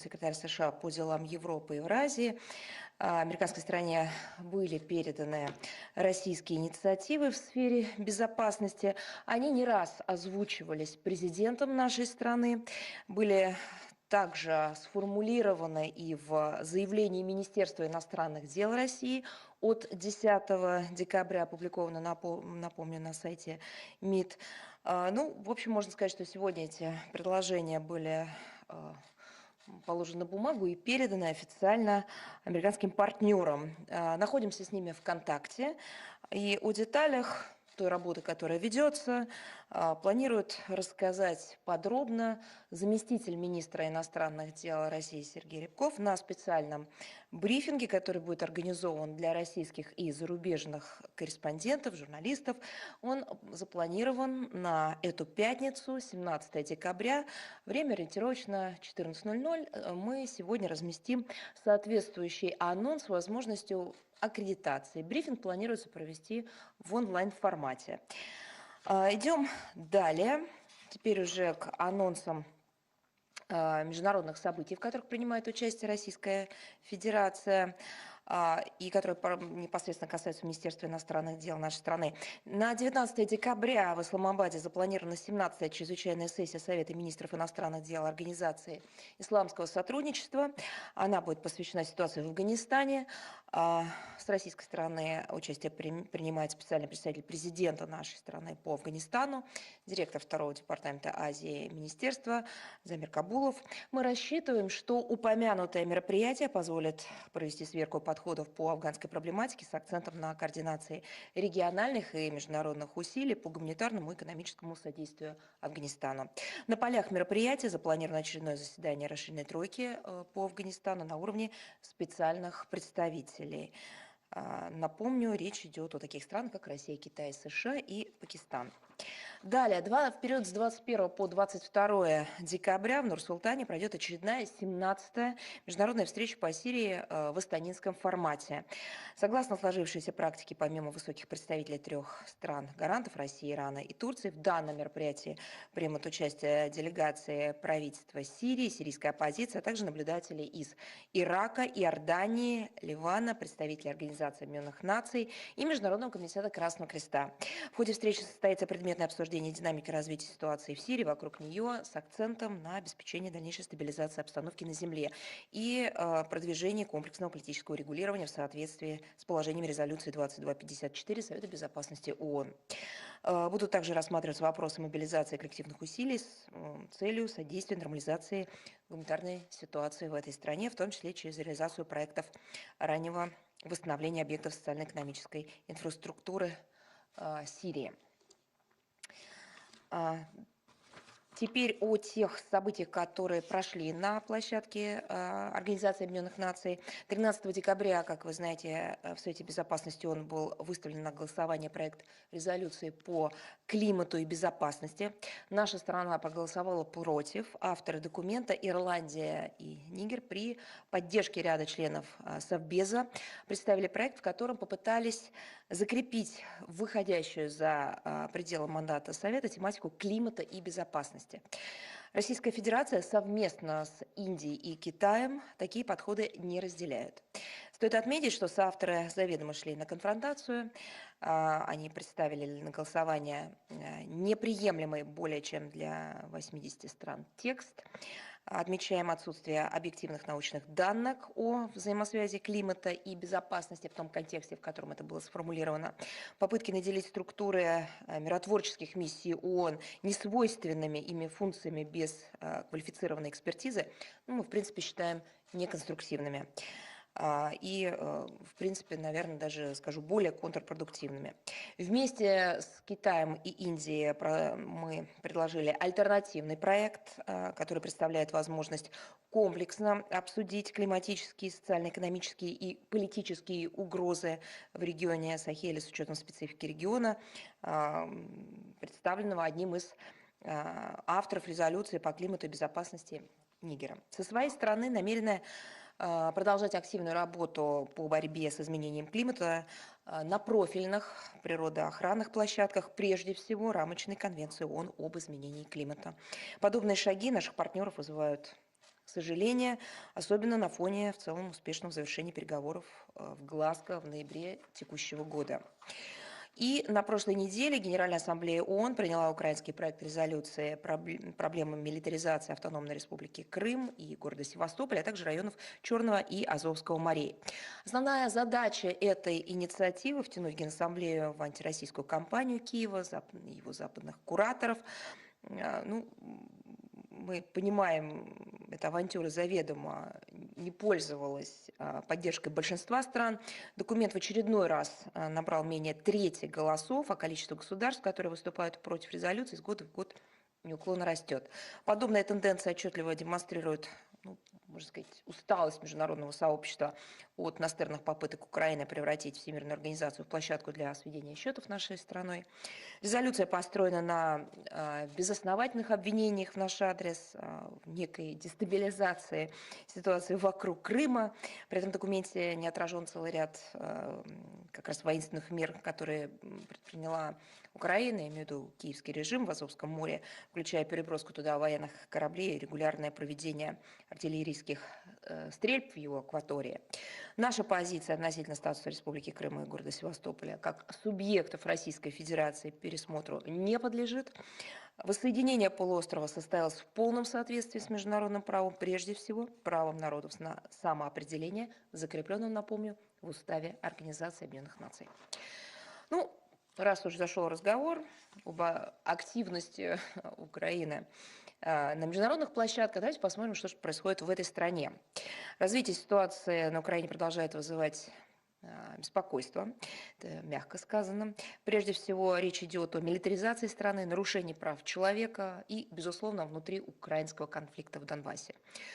секретарь США по делам Европы и Евразии. Американской стране были переданы российские инициативы в сфере безопасности. Они не раз озвучивались президентом нашей страны, были также сформулированы и в заявлении Министерства иностранных дел России от 10 декабря, опубликовано, напомню, на сайте МИД. В общем, можно сказать, что сегодня эти предложения были положены на бумагу и переданы официально американским партнерам. Находимся с ними в контакте, и о деталях той работы, которая ведется, планирует рассказать подробно заместитель министра иностранных дел России Сергей Рябков на специальном брифинге, который будет организован для российских и зарубежных корреспондентов, журналистов. Он запланирован на эту пятницу, 17 декабря. Время ориентировочно 14:00. Мы сегодня разместим соответствующий анонс с возможностью аккредитации. Брифинг планируется провести в онлайн-формате. Идем далее. Теперь уже к анонсам международных событий, в которых принимает участие Российская Федерация и которые непосредственно касаются Министерства иностранных дел нашей страны. На 19 декабря в Исламабаде запланирована 17-я чрезвычайная сессия Совета министров иностранных дел Организации исламского сотрудничества. Она будет посвящена ситуации в Афганистане. С российской стороны участие принимает специальный представитель президента нашей страны по Афганистану, директор 2-го департамента Азии Министерства Замир Кабулов. Мы рассчитываем, что упомянутое мероприятие позволит провести сверку подходов по афганской проблематике с акцентом на координации региональных и международных усилий по гуманитарному и экономическому содействию Афганистану. На полях мероприятия запланировано очередное заседание расширенной тройки по Афганистану на уровне специальных представителей. Напомню, речь идет о таких странах, как Россия, Китай, США и Пакистан. Далее, в период с 21 по 22 декабря в Нур-Султане пройдет очередная 17-я международная встреча по Сирии в астанинском формате. Согласно сложившейся практике, помимо высоких представителей 3 стран-гарантов России, Ирана и Турции, в данном мероприятии примут участие делегации правительства Сирии, сирийской оппозиции, а также наблюдатели из Ирака, Иордании, Ливана, представители Организации Объединенных Наций и Международного комитета Красного Креста. В ходе встречи состоится предметное обсуждение динамики развития ситуации в Сирии, вокруг нее с акцентом на обеспечение дальнейшей стабилизации обстановки на земле и продвижение комплексного политического регулирования в соответствии с положением резолюции 2254 Совета Безопасности ООН. Будут также рассматриваться вопросы мобилизации коллективных усилий с целью содействия нормализации гуманитарной ситуации в этой стране, в том числе через реализацию проектов раннего восстановления объектов социально-экономической инфраструктуры Сирии. Теперь о тех событиях, которые прошли на площадке Организации Объединенных Наций. 13 декабря, как вы знаете, в Совете Безопасности ООН был выставлен на голосование проект резолюции по климату и безопасности. Наша страна проголосовала против. Авторы документа Ирландия и Нигер при поддержке ряда членов Совбеза представили проект, в котором попытались закрепить выходящую за пределы мандата Совета тематику климата и безопасности. Российская Федерация совместно с Индией и Китаем такие подходы не разделяют. Стоит отметить, что соавторы заведомо шли на конфронтацию. Они представили на голосование неприемлемый более чем для 80 стран текст. Отмечаем отсутствие объективных научных данных о взаимосвязи климата и безопасности в том контексте, в котором это было сформулировано. Попытки наделить структуры миротворческих миссий ООН несвойственными ими функциями без квалифицированной экспертизы, мы, в принципе, считаем неконструктивными. И, в принципе, наверное, даже, скажу, более контрпродуктивными. Вместе с Китаем и Индией мы предложили альтернативный проект, который представляет возможность комплексно обсудить климатические, социально-экономические и политические угрозы в регионе Сахеля с учетом специфики региона, представленного одним из авторов резолюции по климату и безопасности Нигером. Со своей стороны намерены продолжать активную работу по борьбе с изменением климата на профильных природоохранных площадках, прежде всего рамочной конвенции ООН об изменении климата. Подобные шаги наших партнеров вызывают сожаления, особенно на фоне в целом успешного завершения переговоров в Глазго в ноябре текущего года. И на прошлой неделе Генеральная ассамблея ООН приняла украинский проект резолюции проблемам милитаризации Автономной Республики Крым и города Севастополь, а также районов Черного и Азовского морей. Основная задача этой инициативы – втянуть Генассамблею в антироссийскую кампанию Киева, его западных кураторов. Ну, мы понимаем, эта авантюра заведомо не пользовалась поддержкой большинства стран. Документ в очередной раз набрал менее трети голосов, а количество государств, которые выступают против резолюции, с года в год неуклонно растет. Подобная тенденция отчетливо демонстрирует, ну, можно сказать, усталость международного сообщества от настырных попыток Украины превратить Всемирную организацию в площадку для сведения счетов нашей страной. Резолюция построена на безосновательных обвинениях в наш адрес, в некой дестабилизации ситуации вокруг Крыма. При этом в документе не отражен целый ряд как раз воинственных мер, которые предприняла Украина, я имею в виду киевский режим в Азовском море, включая переброску туда военных кораблей и регулярное проведение артиллерийских стрельб в его акватории. Наша позиция относительно статуса Республики Крым и города Севастополя как субъектов Российской Федерации пересмотру не подлежит. Воссоединение полуострова состоялось в полном соответствии с международным правом, прежде всего правом народов на самоопределение, закрепленным, напомню, в Уставе Организации Объединенных Наций. Ну, раз уж зашел разговор об активности Украины на международных площадках, давайте посмотрим, что же происходит в этой стране. Развитие ситуации на Украине продолжает вызывать беспокойство, это мягко сказано. Прежде всего, речь идет о милитаризации страны, нарушении прав человека и, безусловно, внутри украинского конфликта в Донбассе.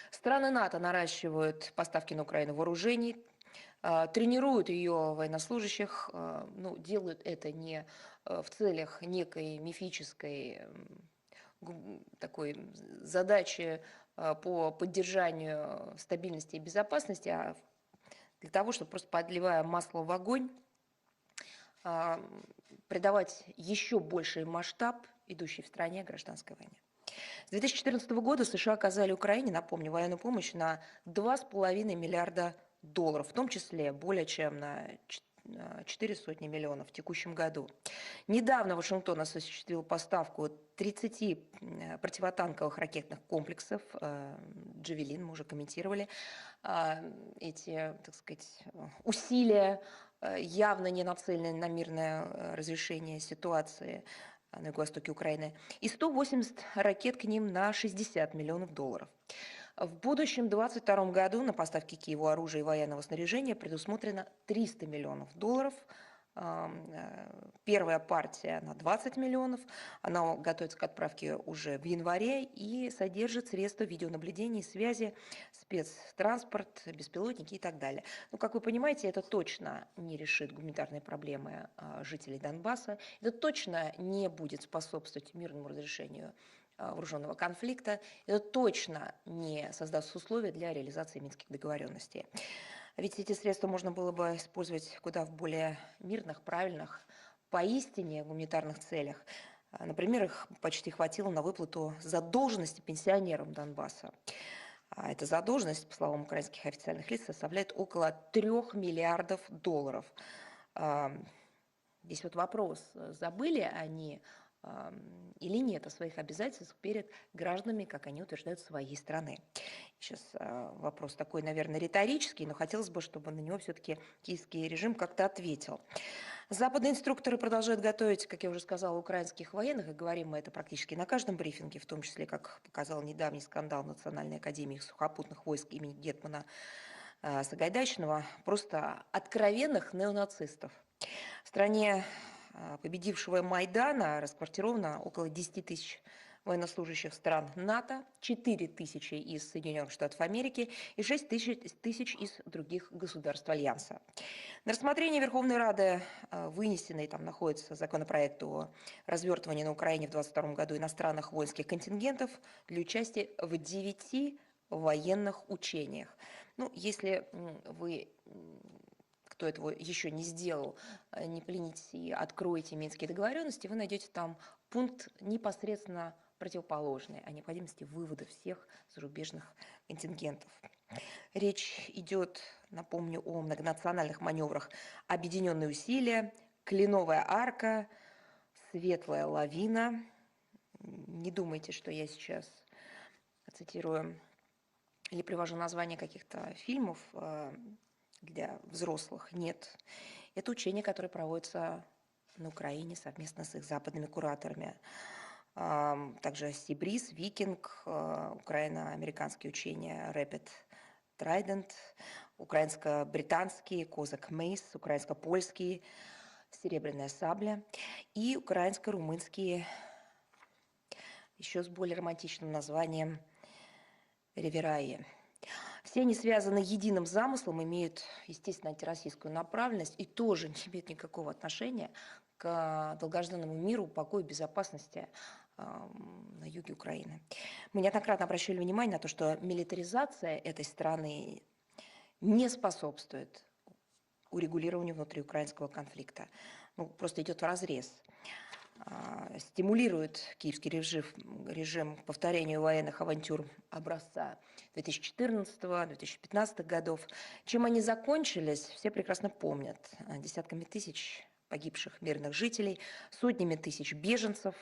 Страны НАТО наращивают поставки на Украину вооружений, тренируют ее военнослужащих, ну, делают это не в целях некой мифической такой задачи по поддержанию стабильности и безопасности, а для того, чтобы просто подливая масло в огонь, придавать еще больший масштаб идущей в стране гражданской войне. С 2014 года США оказали Украине, напомню, военную помощь на $2,5 миллиарда, в том числе более чем на 400 миллионов в текущем году. Недавно Вашингтон осуществил поставку 30 противотанковых ракетных комплексов, «Джавелин», мы уже комментировали эти, так сказать, усилия, явно не нацеленные на мирное разрешение ситуации на юго-востоке Украины, и 180 ракет к ним на $60 миллионов. В будущем 2022 году на поставки Киеву оружия и военного снаряжения предусмотрено $300 миллионов. Первая партия на 20 миллионов, она готовится к отправке уже в январе и содержит средства видеонаблюдения и связи, спецтранспорт, беспилотники и так далее. Но, как вы понимаете, это точно не решит гуманитарные проблемы жителей Донбасса, это точно не будет способствовать мирному разрешению вооруженного конфликта, это точно не создаст условия для реализации минских договоренностей. Ведь эти средства можно было бы использовать куда в более мирных, правильных, поистине гуманитарных целях. Например, их почти хватило на выплату задолженности пенсионерам Донбасса. А эта задолженность, по словам украинских официальных лиц, составляет около $3 миллиардов. Здесь вот вопрос, забыли они или нет о своих обязательствах перед гражданами, как они утверждают, своей страны. Сейчас вопрос такой, наверное, риторический, но хотелось бы, чтобы на него все-таки киевский режим как-то ответил. Западные инструкторы продолжают готовить, как я уже сказала, украинских военных, и говорим мы это практически на каждом брифинге, в том числе, как показал недавний скандал Национальной академии сухопутных войск имени гетмана Сагайдачного, просто откровенных неонацистов. В стране победившего Майдана расквартировано около 10 тысяч военнослужащих стран НАТО, 4 тысячи из Соединенных Штатов Америки и 6 тысяч из других государств Альянса. На рассмотрение Верховной Рады вынесенный там находится законопроект о развертывании на Украине в 2022 году иностранных воинских контингентов для участия в 9 военных учениях. Ну, если вы, кто этого еще не сделал, не поленитесь и откроете Минские договоренности, вы найдете там пункт непосредственно противоположной, о необходимости вывода всех зарубежных контингентов. Речь идет, напомню, о многонациональных маневрах «Объединенные усилия», «Кленовая арка», «Светлая лавина». Не думайте, что я сейчас цитирую или привожу названия каких-то фильмов для взрослых. Нет. Это учение, которое проводится на Украине совместно с их западными кураторами. Также Сибриз, Викинг, украино-американские учения Rapid Trident, украинско-британские Козак Мейс, украинско-польские Серебряная сабля и украинско-румынские, еще с более романтичным названием Ревераи. Все они связаны единым замыслом, имеют, естественно, антироссийскую направленность и тоже не имеют никакого отношения к долгожданному миру, покою, безопасности на юге Украины. Мы неоднократно обращали внимание на то, что милитаризация этой страны не способствует урегулированию внутриукраинского конфликта. Ну, просто идет вразрез. Стимулирует киевский режим к повторению военных авантюр образца 2014-2015 годов. Чем они закончились, все прекрасно помнят. Десятками тысяч погибших мирных жителей, сотнями тысяч беженцев,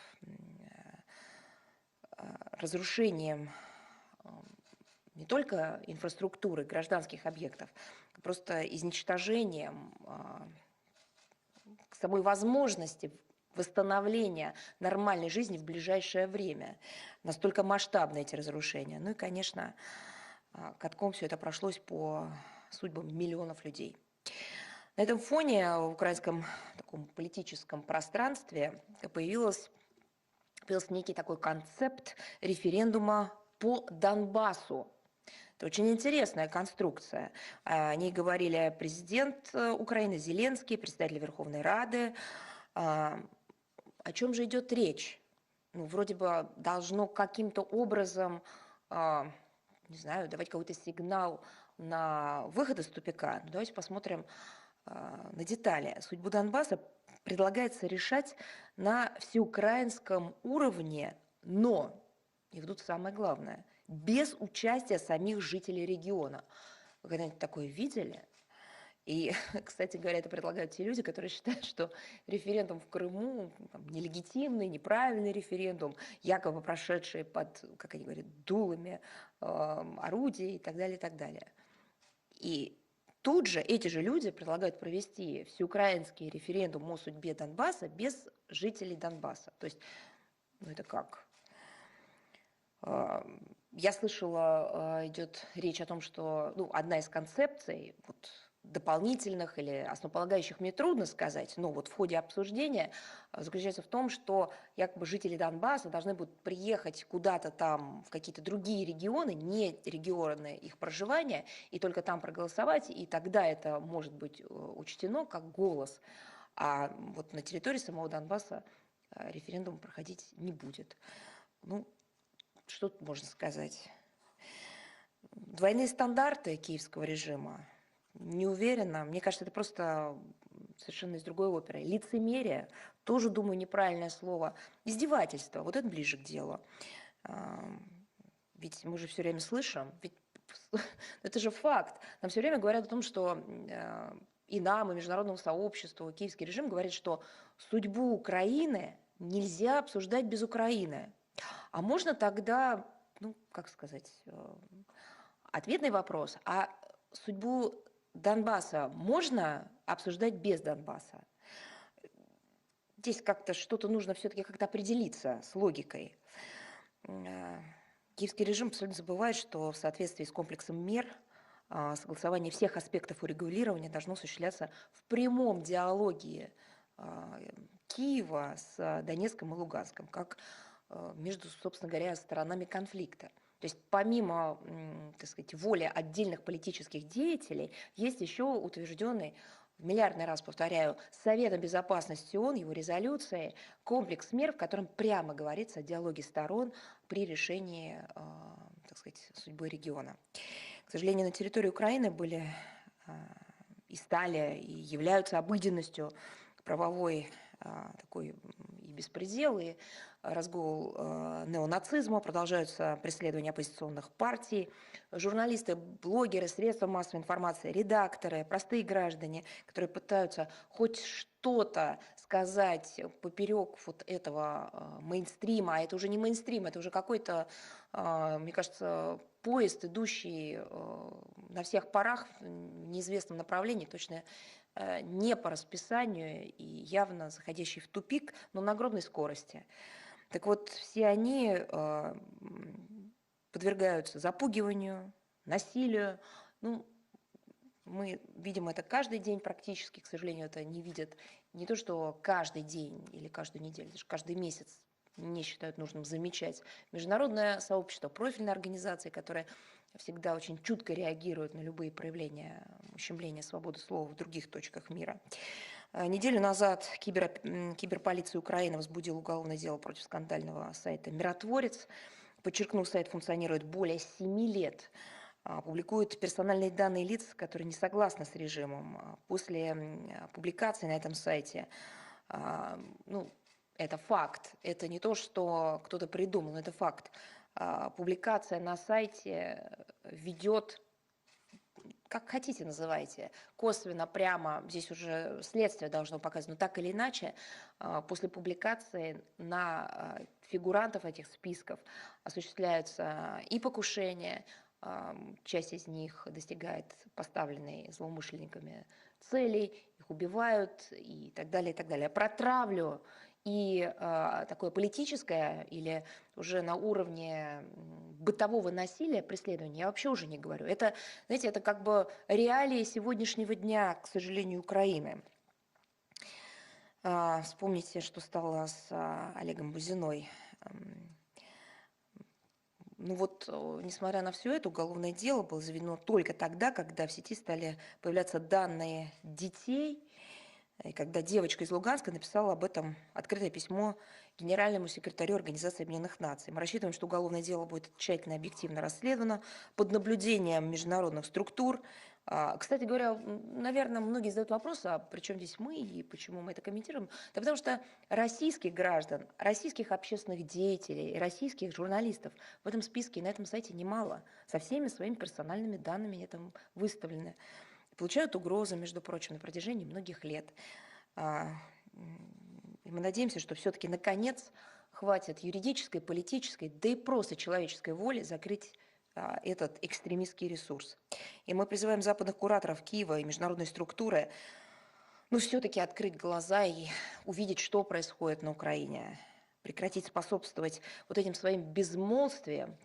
разрушением не только инфраструктуры, гражданских объектов, просто изничтожением самой возможности восстановления нормальной жизни в ближайшее время. Настолько масштабны эти разрушения. Ну и, конечно, катком все это прошлось по судьбам миллионов людей. На этом фоне в украинском таком политическом пространстве появился некий такой концепт референдума по Донбассу. Это очень интересная конструкция. О ней говорили президент Украины Зеленский, председатель Верховной Рады. О чем же идет речь? Ну, вроде бы должно каким-то образом, не знаю, давать какой-то сигнал на выход из тупика. Но давайте посмотрим на детали. Судьбу Донбасса предлагается решать на всеукраинском уровне, но, и тут самое главное, без участия самих жителей региона. Вы когда-нибудь такое видели? И, кстати говоря, это предлагают те люди, которые считают, что референдум в Крыму нелегитимный, неправильный референдум, якобы прошедший под, как они говорят, дулами орудий и так далее, и так далее. И тут же эти же люди предлагают провести всеукраинский референдум о судьбе Донбасса без жителей Донбасса. То есть, ну это как? Я слышала, идет речь о том, что одна из концепций дополнительных или основополагающих, мне трудно сказать, но в ходе обсуждения заключается в том, что якобы жители Донбасса должны будут приехать куда-то там в какие-то другие регионы, не регионы их проживания, и только там проголосовать, и тогда это может быть учтено как голос. А на территории самого Донбасса референдум проходить не будет. Ну, что тут можно сказать? Двойные стандарты киевского режима. Не уверена. Мне кажется, это просто совершенно из другой оперы. Лицемерие, тоже, думаю, неправильное слово. Издевательство, это ближе к делу. Ведь мы же все время слышим, ведь это же факт. Нам все время говорят о том, что и нам, и международному сообществу, киевский режим говорит, что судьбу Украины нельзя обсуждать без Украины. А можно тогда, как сказать, ответный вопрос, а судьбу Донбасса можно обсуждать без Донбасса? Здесь как-то что-то нужно все-таки как-то определиться с логикой. Киевский режим абсолютно забывает, что в соответствии с комплексом мер согласование всех аспектов урегулирования должно осуществляться в прямом диалоге Киева с Донецком и Луганском, как между, собственно говоря, сторонами конфликта. То есть помимо, так сказать, воли отдельных политических деятелей, есть еще утвержденный, в миллиардный раз повторяю, Советом Безопасности ООН, его резолюции, комплекс мер, в котором прямо говорится о диалоге сторон при решении, так сказать, судьбы региона. К сожалению, на территории Украины были и стали, и являются обыденностью правовой такой беспредел, и разгул неонацизма, продолжаются преследования оппозиционных партий, журналисты, блогеры, средства массовой информации, редакторы, простые граждане, которые пытаются хоть что-то сказать поперек вот этого мейнстрима, а это уже не мейнстрим, это уже какой-то, мне кажется, поезд, идущий на всех парах в неизвестном направлении, точно не по расписанию и явно заходящий в тупик, но на огромной скорости. Так вот, все они подвергаются запугиванию, насилию. Ну, мы видим это каждый день практически, к сожалению, это не видят не то, что каждый день или каждую неделю, даже каждый месяц не считают нужным замечать. Международное сообщество, профильные организации, которые всегда очень чутко реагируют на любые проявления ущемления свободы слова в других точках мира. Неделю назад киберполиция Украины возбудила уголовное дело против скандального сайта «Миротворец». Подчеркну, сайт функционирует более 7 лет. Публикует персональные данные лиц, которые не согласны с режимом. После публикации на этом сайте, ну, это факт, это не то, что кто-то придумал, это факт. Публикация на сайте ведет, как хотите называйте, косвенно, прямо, здесь уже следствие должно показать, но так или иначе, после публикации на фигурантов этих списков осуществляются и покушения, часть из них достигает поставленной злоумышленниками целей, их убивают и так далее, и так далее. Про травлю и такое политическое или уже на уровне бытового насилия, преследования, я вообще уже не говорю. Это, знаете, это как бы реалии сегодняшнего дня, к сожалению, Украины. Вспомните, что стало с Олегом Бузиной. Ну вот, несмотря на все это, уголовное дело было заведено только тогда, когда в сети стали появляться данные детей, и когда девочка из Луганска написала об этом открытое письмо генеральному секретарю Организации Объединенных Наций. Мы рассчитываем, что уголовное дело будет тщательно и объективно расследовано под наблюдением международных структур. Кстати говоря, наверное, многие задают вопрос, а при чем здесь мы и почему мы это комментируем? Да потому что российских граждан, российских общественных деятелей, российских журналистов в этом списке на этом сайте немало. Со всеми своими персональными данными там выставлены. Получают угрозы, между прочим, на протяжении многих лет. И мы надеемся, что все-таки наконец хватит юридической, политической, да и просто человеческой воли закрыть этот экстремистский ресурс. И мы призываем западных кураторов Киева и международные структуры, ну, все-таки открыть глаза и увидеть, что происходит на Украине, прекратить способствовать вот этим своим безмолвствием,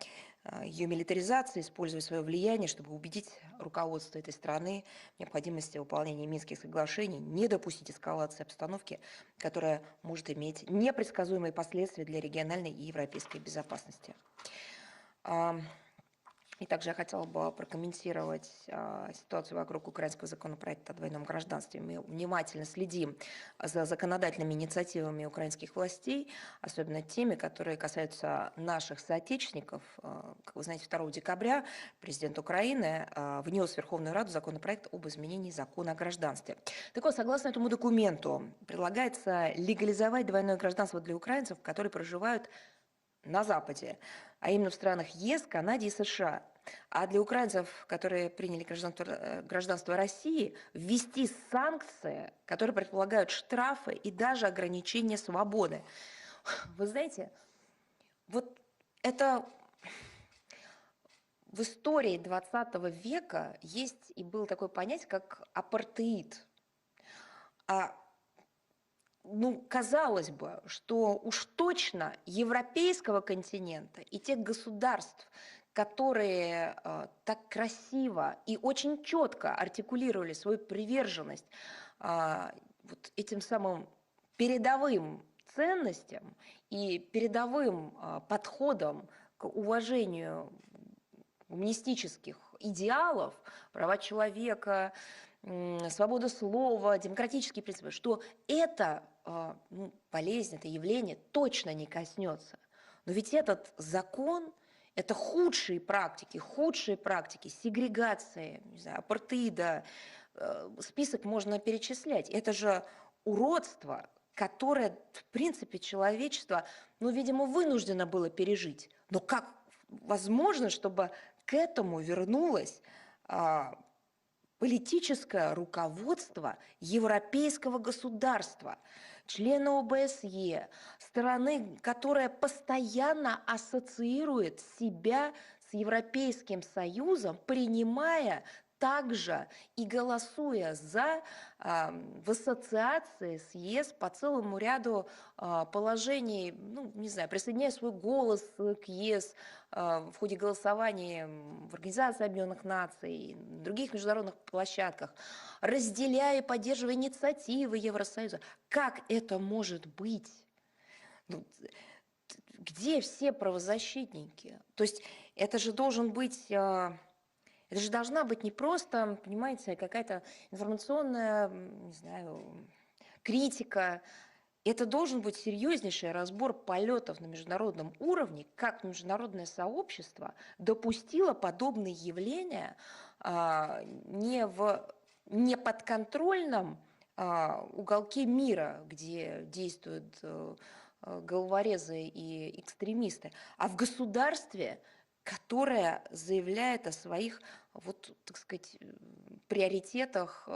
ее милитаризации, используя свое влияние, чтобы убедить руководство этой страны в необходимости выполнения Минских соглашений, не допустить эскалации обстановки, которая может иметь непредсказуемые последствия для региональной и европейской безопасности. И также я хотела бы прокомментировать ситуацию вокруг украинского законопроекта о двойном гражданстве. Мы внимательно следим за законодательными инициативами украинских властей, особенно теми, которые касаются наших соотечественников. Как вы знаете, 2 декабря президент Украины внес в Верховную Раду законопроект об изменении закона о гражданстве. Так вот, согласно этому документу, предлагается легализовать двойное гражданство для украинцев, которые проживают на Западе, а именно в странах ЕС, Канаде и США. А для украинцев, которые приняли гражданство России, ввести санкции, которые предполагают штрафы и даже ограничение свободы. Вы знаете, вот это в истории 20 века есть и было такое понятие, как апартеид. Ну, казалось бы, что уж точно европейского континента и тех государств, которые так красиво и очень четко артикулировали свою приверженность вот этим самым передовым ценностям и передовым подходам к уважению гуманистических идеалов, права человека, свобода слова, демократические принципы, что это болезнь, это явление точно не коснется. Но ведь этот закон – это худшие практики сегрегации, не знаю, апартеида, список можно перечислять. Это же уродство, которое, в принципе, человечество, ну, видимо, вынуждено было пережить. Но как возможно, чтобы к этому вернулось политическое руководство европейского государства, члена ОБСЕ, страны, которая постоянно ассоциирует себя с Европейским Союзом, принимая также и голосуя за в ассоциации с ЕС по целому ряду положений, ну, не знаю, присоединяя свой голос к ЕС в ходе голосования в Организации Объединенных Наций, на других международных площадках, разделяя и поддерживая инициативы Евросоюза. Как это может быть? Ну, где все правозащитники? То есть это же должен быть... Это же должна быть не просто, понимаете, какая-то информационная, не знаю, критика. Это должен быть серьезнейший разбор полетов на международном уровне, как международное сообщество допустило подобные явления не в неподконтрольном уголке мира, где действуют головорезы и экстремисты, а в государстве, которое заявляет о своих, вот, так сказать, приоритетах,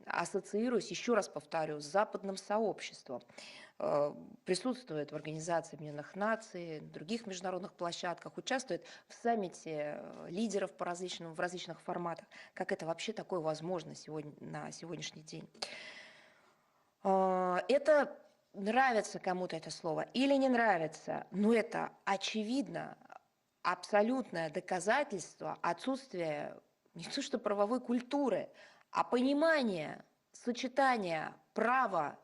ассоциируясь, еще раз повторю, с западным сообществом, присутствует в Организации Объединенных Наций, других международных площадках, участвует в саммите лидеров в различных форматах. Как это вообще такое возможно на сегодняшний день? Это нравится кому-то это слово или не нравится, но это очевидно абсолютное доказательство отсутствия не то что правовой культуры, а понимания, сочетания права,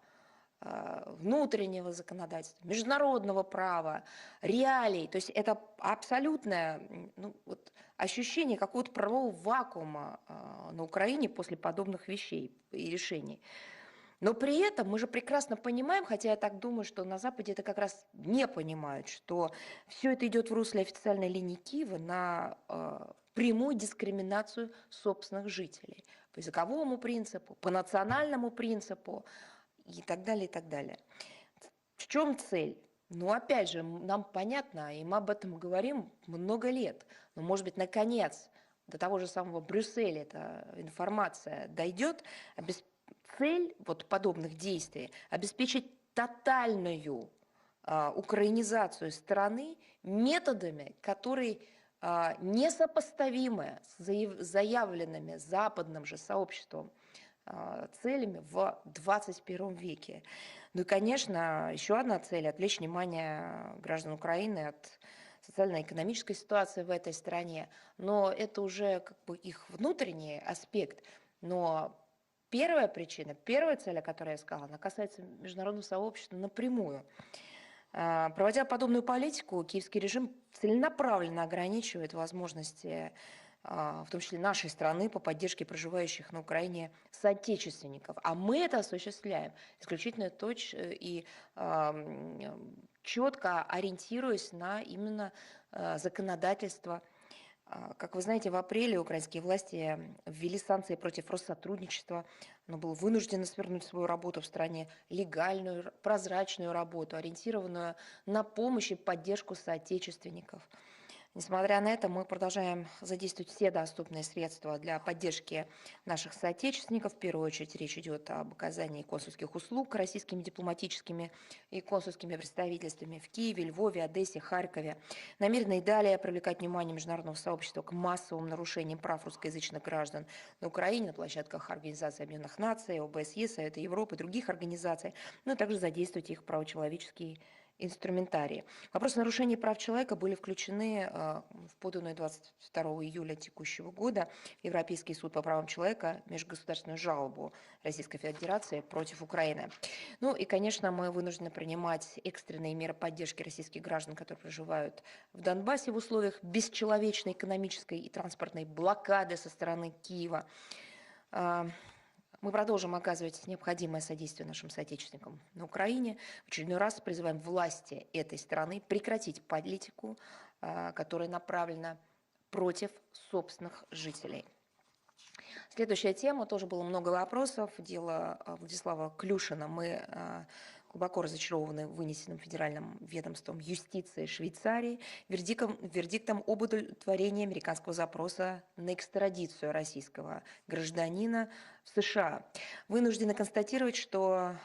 внутреннего законодательства, международного права, реалий. То есть это абсолютное вот, ощущение какого-то правового вакуума на Украине после подобных вещей и решений. Но при этом мы же прекрасно понимаем, хотя я так думаю, что на Западе это как раз не понимают, что все это идет в русле официальной линии Киева на прямую дискриминацию собственных жителей. По языковому принципу, по национальному принципу и так далее, и так далее. В чем цель? Ну, опять же, нам понятно, и мы об этом говорим много лет. Но, может быть, наконец, до того же самого Брюсселя эта информация дойдет, цель вот подобных действий обеспечить тотальную украинизацию страны методами, которые несопоставимы с заявленными западным же сообществом целями в 21 веке. Ну и, конечно, еще одна цель – отвлечь внимание граждан Украины от социально-экономической ситуации в этой стране. Но это уже как бы их внутренний аспект. Но первая причина, первая цель, о которой я сказала, она касается международного сообщества напрямую. Проводя подобную политику, киевский режим целенаправленно ограничивает возможности, в том числе нашей страны, по поддержке проживающих на Украине соотечественников. А мы это осуществляем исключительно и четко ориентируясь на именно законодательство. Как вы знаете, в апреле украинские власти ввели санкции против Россотрудничества. Оно было вынуждено свернуть свою работу в стране, легальную, прозрачную работу, ориентированную на помощь и поддержку соотечественников. Несмотря на это, мы продолжаем задействовать все доступные средства для поддержки наших соотечественников. В первую очередь речь идет об оказании консульских услуг российскими дипломатическими и консульскими представительствами в Киеве, Львове, Одессе, Харькове. Намерены и далее привлекать внимание международного сообщества к массовым нарушениям прав русскоязычных граждан на Украине, на площадках Организации Объединенных Наций, ОБСЕ, Совета Европы, других организаций, но также задействовать их правочеловеческие инструментарии. Вопросы нарушения прав человека были включены в поданную 22 июля текущего года в Европейский суд по правам человека межгосударственную жалобу Российской Федерации против Украины. Ну и, конечно, мы вынуждены принимать экстренные меры поддержки российских граждан, которые проживают в Донбассе в условиях бесчеловечной экономической и транспортной блокады со стороны Киева. Мы продолжим оказывать необходимое содействие нашим соотечественникам на Украине. В очередной раз призываем власти этой страны прекратить политику, которая направлена против собственных жителей. Следующая тема, тоже было много вопросов. Дело Владислава Клюшина. Мы глубоко разочарованы вынесенным федеральным ведомством юстиции Швейцарии вердиктом об удовлетворении американского запроса на экстрадицию российского гражданина в США. Вынуждены констатировать, что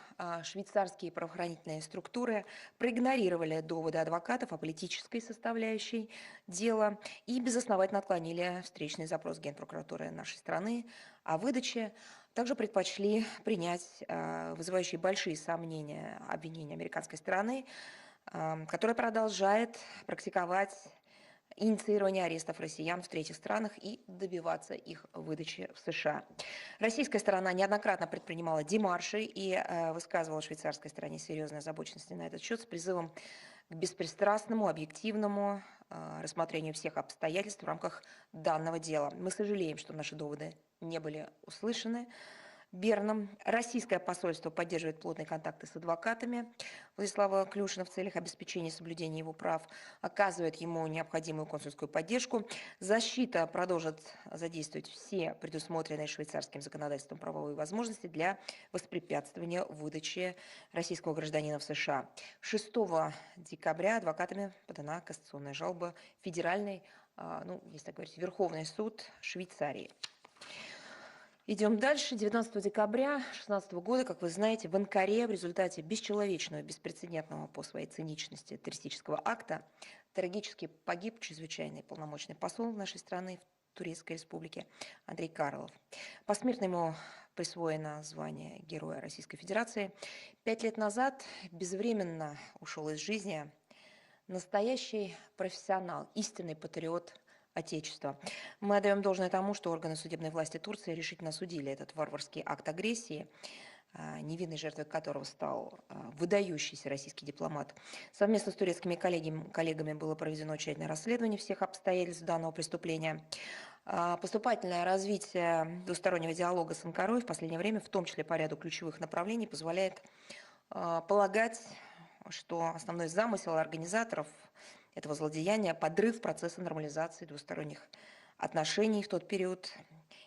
швейцарские правоохранительные структуры проигнорировали доводы адвокатов о политической составляющей дела и безосновательно отклонили встречный запрос Генпрокуратуры нашей страны о выдаче. Также предпочли принять вызывающие большие сомнения обвинения американской стороны, которая продолжает практиковать инициирование арестов россиян в третьих странах и добиваться их выдачи в США. Российская сторона неоднократно предпринимала демарши и высказывала швейцарской стороне серьезную озабоченность на этот счет с призывом к беспристрастному, объективному рассмотрению всех обстоятельств в рамках данного дела. Мы сожалеем, что наши доводы не были услышаны Берном. Российское посольство поддерживает плотные контакты с адвокатами Владислава Клюшина в целях обеспечения соблюдения его прав, оказывает ему необходимую консульскую поддержку. Защита продолжит задействовать все предусмотренные швейцарским законодательством правовые возможности для воспрепятствования выдачи российского гражданина в США. 6 декабря адвокатами подана кассационная жалоба в Федеральный, если так говорить, Верховный суд Швейцарии. Идем дальше. 19 декабря 2016 года, как вы знаете, в Анкаре в результате бесчеловечного, беспрецедентного по своей циничности террористического акта трагически погиб чрезвычайный полномочный посол нашей страны в Турецкой Республике Андрей Карлов. Посмертно ему присвоено звание Героя Российской Федерации. 5 лет назад безвременно ушел из жизни настоящий профессионал, истинный патриот Отечества. Мы отдаем должное тому, что органы судебной власти Турции решительно осудили этот варварский акт агрессии, невинной жертвой которого стал выдающийся российский дипломат. Совместно с турецкими коллегами было проведено тщательное расследование всех обстоятельств данного преступления. Поступательное развитие двустороннего диалога с Анкарой в последнее время, в том числе по ряду ключевых направлений, позволяет полагать, что основной замысел организаторов этого злодеяния – подрыв процесса нормализации двусторонних отношений в тот период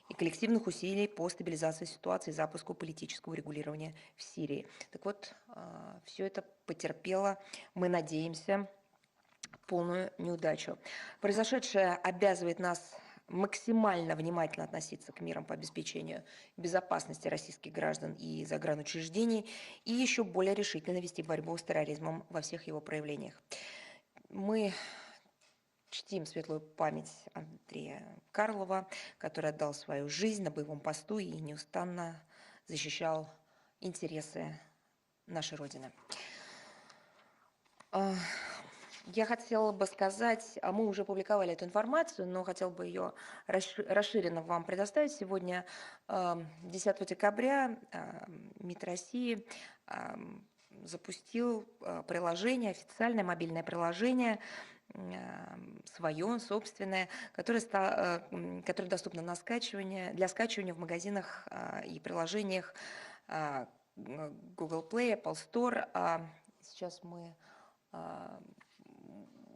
и коллективных усилий по стабилизации ситуации и запуску политического регулирования в Сирии. Так вот, все это потерпело, мы надеемся, полную неудачу. Произошедшее обязывает нас максимально внимательно относиться к мерам по обеспечению безопасности российских граждан и загранучреждений и еще более решительно вести борьбу с терроризмом во всех его проявлениях. Мы чтим светлую память Андрея Карлова, который отдал свою жизнь на боевом посту и неустанно защищал интересы нашей Родины. Я хотела бы сказать, мы уже публиковали эту информацию, но хотела бы ее расширенно вам предоставить. Сегодня, 10 декабря, МИД России запустил приложение, официальное мобильное приложение, свое, собственное, которое доступно для скачивания в магазинах и приложениях Google Play, Apple Store. Сейчас мы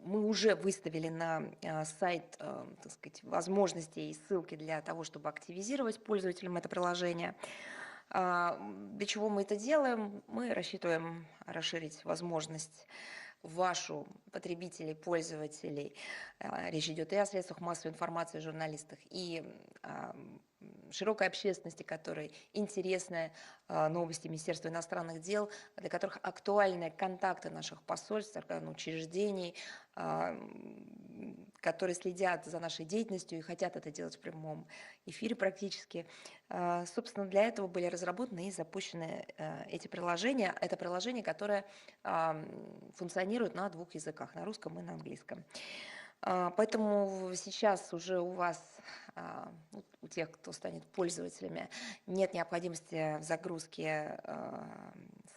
уже выставили на сайт, так сказать, возможности и ссылки для того, чтобы активизировать пользователям это приложение. Для чего мы это делаем? Мы рассчитываем расширить возможность вашу, потребителей, пользователей. Речь идет и о средствах массовой информации, журналистах, и широкой общественности, которой интересны новости Министерства иностранных дел, для которых актуальны контакты наших посольств, учреждений, которые следят за нашей деятельностью и хотят это делать в прямом эфире практически. Собственно, для этого были разработаны и запущены эти приложения. Это приложение, которое функционирует на 2 языках, на русском и на английском. Поэтому сейчас уже у вас, у тех, кто станет пользователями, нет необходимости в загрузке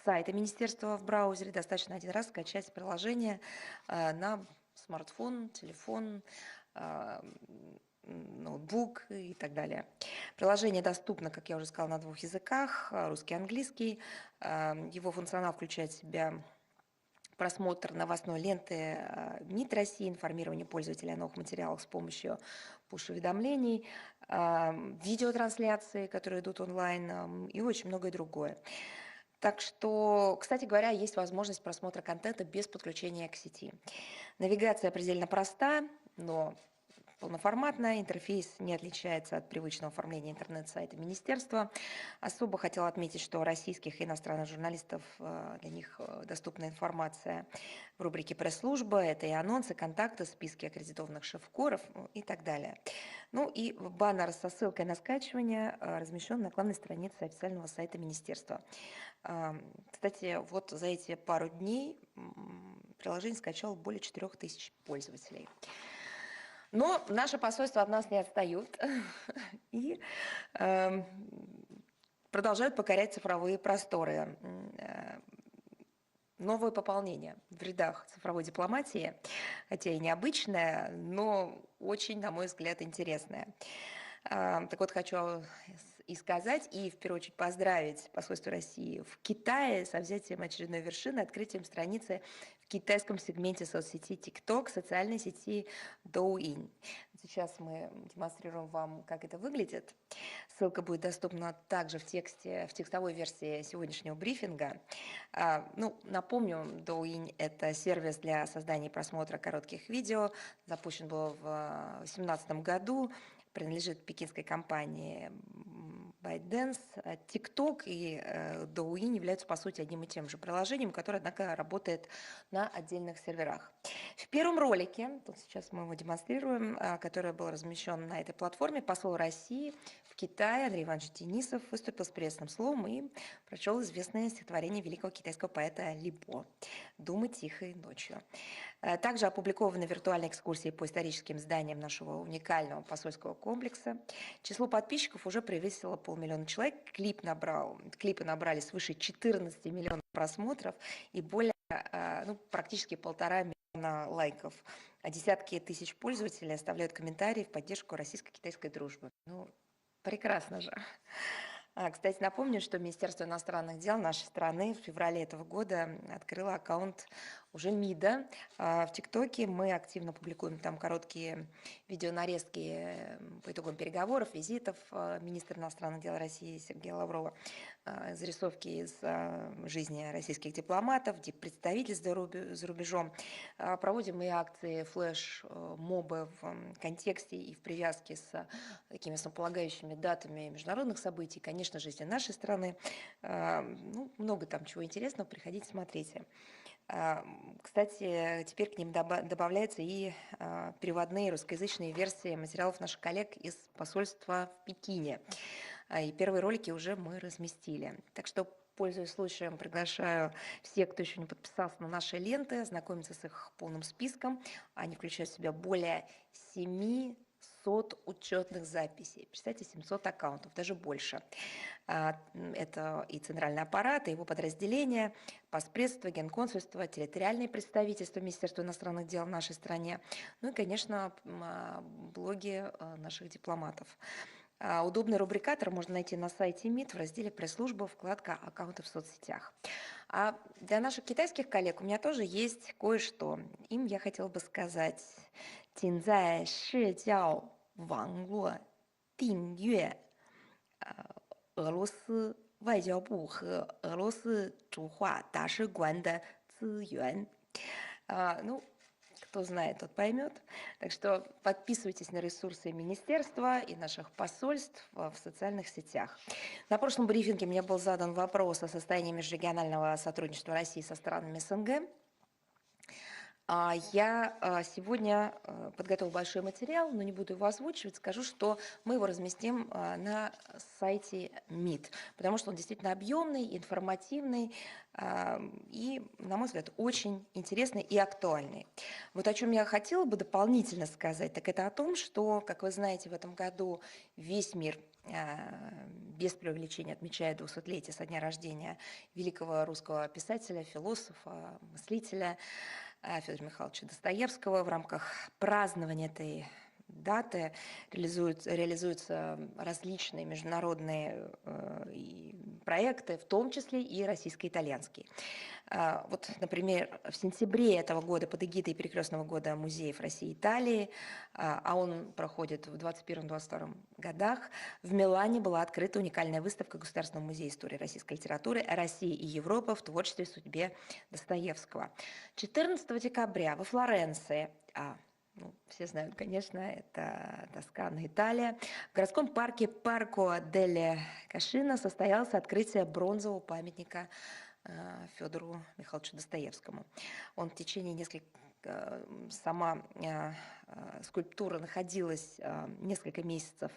сайта министерства в браузере. Достаточно один раз скачать приложение на смартфон, телефон, ноутбук и так далее. Приложение доступно, как я уже сказала, на 2 языках, русский и английский. Его функционал включает в себя просмотр новостной ленты МИД России, информирование пользователей о новых материалах с помощью push-уведомлений, видеотрансляции, которые идут онлайн, и очень многое другое. Так что, кстати говоря, есть возможность просмотра контента без подключения к сети. Навигация предельно проста, но полноформатная, интерфейс не отличается от привычного оформления интернет-сайта министерства. Особо хотела отметить, что российских и иностранных журналистов, для них доступна информация в рубрике «Пресс-служба». Это и анонсы, контакты, списки аккредитованных шеф-коров и так далее. Ну и баннер со ссылкой на скачивание размещен на главной странице официального сайта министерства. Кстати, вот за эти пару дней приложение скачало более 4000 пользователей. Но наше посольство от нас не отстают и продолжают покорять цифровые просторы. Новое пополнение в рядах цифровой дипломатии, хотя и необычное, но очень, на мой взгляд, интересное. Так вот, хочу и сказать, и в первую очередь поздравить посольство России в Китае со взятием очередной вершины, открытием страницы в китайском сегменте соцсети TikTok, социальной сети Douyin. Сейчас мы демонстрируем вам, как это выглядит. Ссылка будет доступна также в текстовой версии сегодняшнего брифинга. Напомню, Douyin – это сервис для создания и просмотра коротких видео. Запущен был в 2018 году. Принадлежит пекинской компании ByteDance. TikTok и Douyin являются, по сути, одним и тем же приложением, которое, однако, работает на отдельных серверах. В первом ролике, тут сейчас мы его демонстрируем, который был размещен на этой платформе, посол России в Китае Андрей Иванович Денисов выступил с приветственным словом и прочел известное стихотворение великого китайского поэта Либо «Думы тихой ночью». Также опубликованы виртуальные экскурсии по историческим зданиям нашего уникального посольского комплекса. Число подписчиков уже превысило 500 000 человек. Клипы набрали свыше 14 миллионов просмотров и более, практически 1,5 миллиона лайков. А десятки тысяч пользователей оставляют комментарии в поддержку российско-китайской дружбы. Прекрасно же. Кстати, напомню, что Министерство иностранных дел нашей страны в феврале этого года открыло аккаунт уже МИДа в ТикТоке. Мы активно публикуем там короткие видеонарезки по итогам переговоров, визитов министра иностранных дел России Сергея Лаврова, зарисовки из жизни российских дипломатов, представительств за рубежом. Проводим и акции флеш-мобы в контексте и в привязке с такими основополагающими датами международных событий, конечно же, из нашей страны. Много там чего интересного, приходите, смотрите. Кстати, теперь к ним добавляются и переводные русскоязычные версии материалов наших коллег из посольства в Пекине. И первые ролики уже мы разместили. Так что, пользуясь случаем, приглашаю всех, кто еще не подписался на наши ленты, ознакомиться с их полным списком. Они включают в себя более 700 учетных записей. Представьте, 700 аккаунтов, даже больше. Это и центральный аппарат, и его подразделения, поспредство, генконсульство, территориальные представительства Министерства иностранных дел в нашей стране, и, конечно, блоги наших дипломатов. Удобный рубрикатор можно найти на сайте МИД в разделе «Пресс-служба», вкладка «Аккаунты в соцсетях». А для наших китайских коллег у меня тоже есть кое-что. Им я хотела бы сказать: «Тинзай ши джао ванг луо динг юэ 俄罗斯外交部和俄罗斯驻华大使馆的资源». Кто знает, тот поймет. Так что подписывайтесь на ресурсы министерства и наших посольств в социальных сетях. На прошлом брифинге мне был задан вопрос о состоянии межрегионального сотрудничества России со странами СНГ. Я сегодня подготовила большой материал, но не буду его озвучивать. Скажу, что мы его разместим на сайте МИД, потому что он действительно объемный, информативный и, на мой взгляд, очень интересный и актуальный. Вот о чем я хотела бы дополнительно сказать, так это о том, что, как вы знаете, в этом году весь мир без преувеличения отмечает 200-летие со дня рождения великого русского писателя, философа, мыслителя Федора Михайловича Достоевского. В рамках празднования этой даты реализуются различные международные проекты, в том числе и российско-итальянские. Вот, например, в сентябре этого года под эгидой Перекрестного года музеев России и Италии, а он проходит в 2021-2022 годах, в Милане была открыта уникальная выставка Государственного музея истории российской литературы «Россия и Европа в творчестве и судьбе Достоевского». 14 декабря во Флоренции, все знают, конечно, это Тоскана, Италия. В городском парке Парко делле Кашино состоялось открытие бронзового памятника Федору Михайловичу Достоевскому. Он в течение сама скульптура находилась несколько месяцев.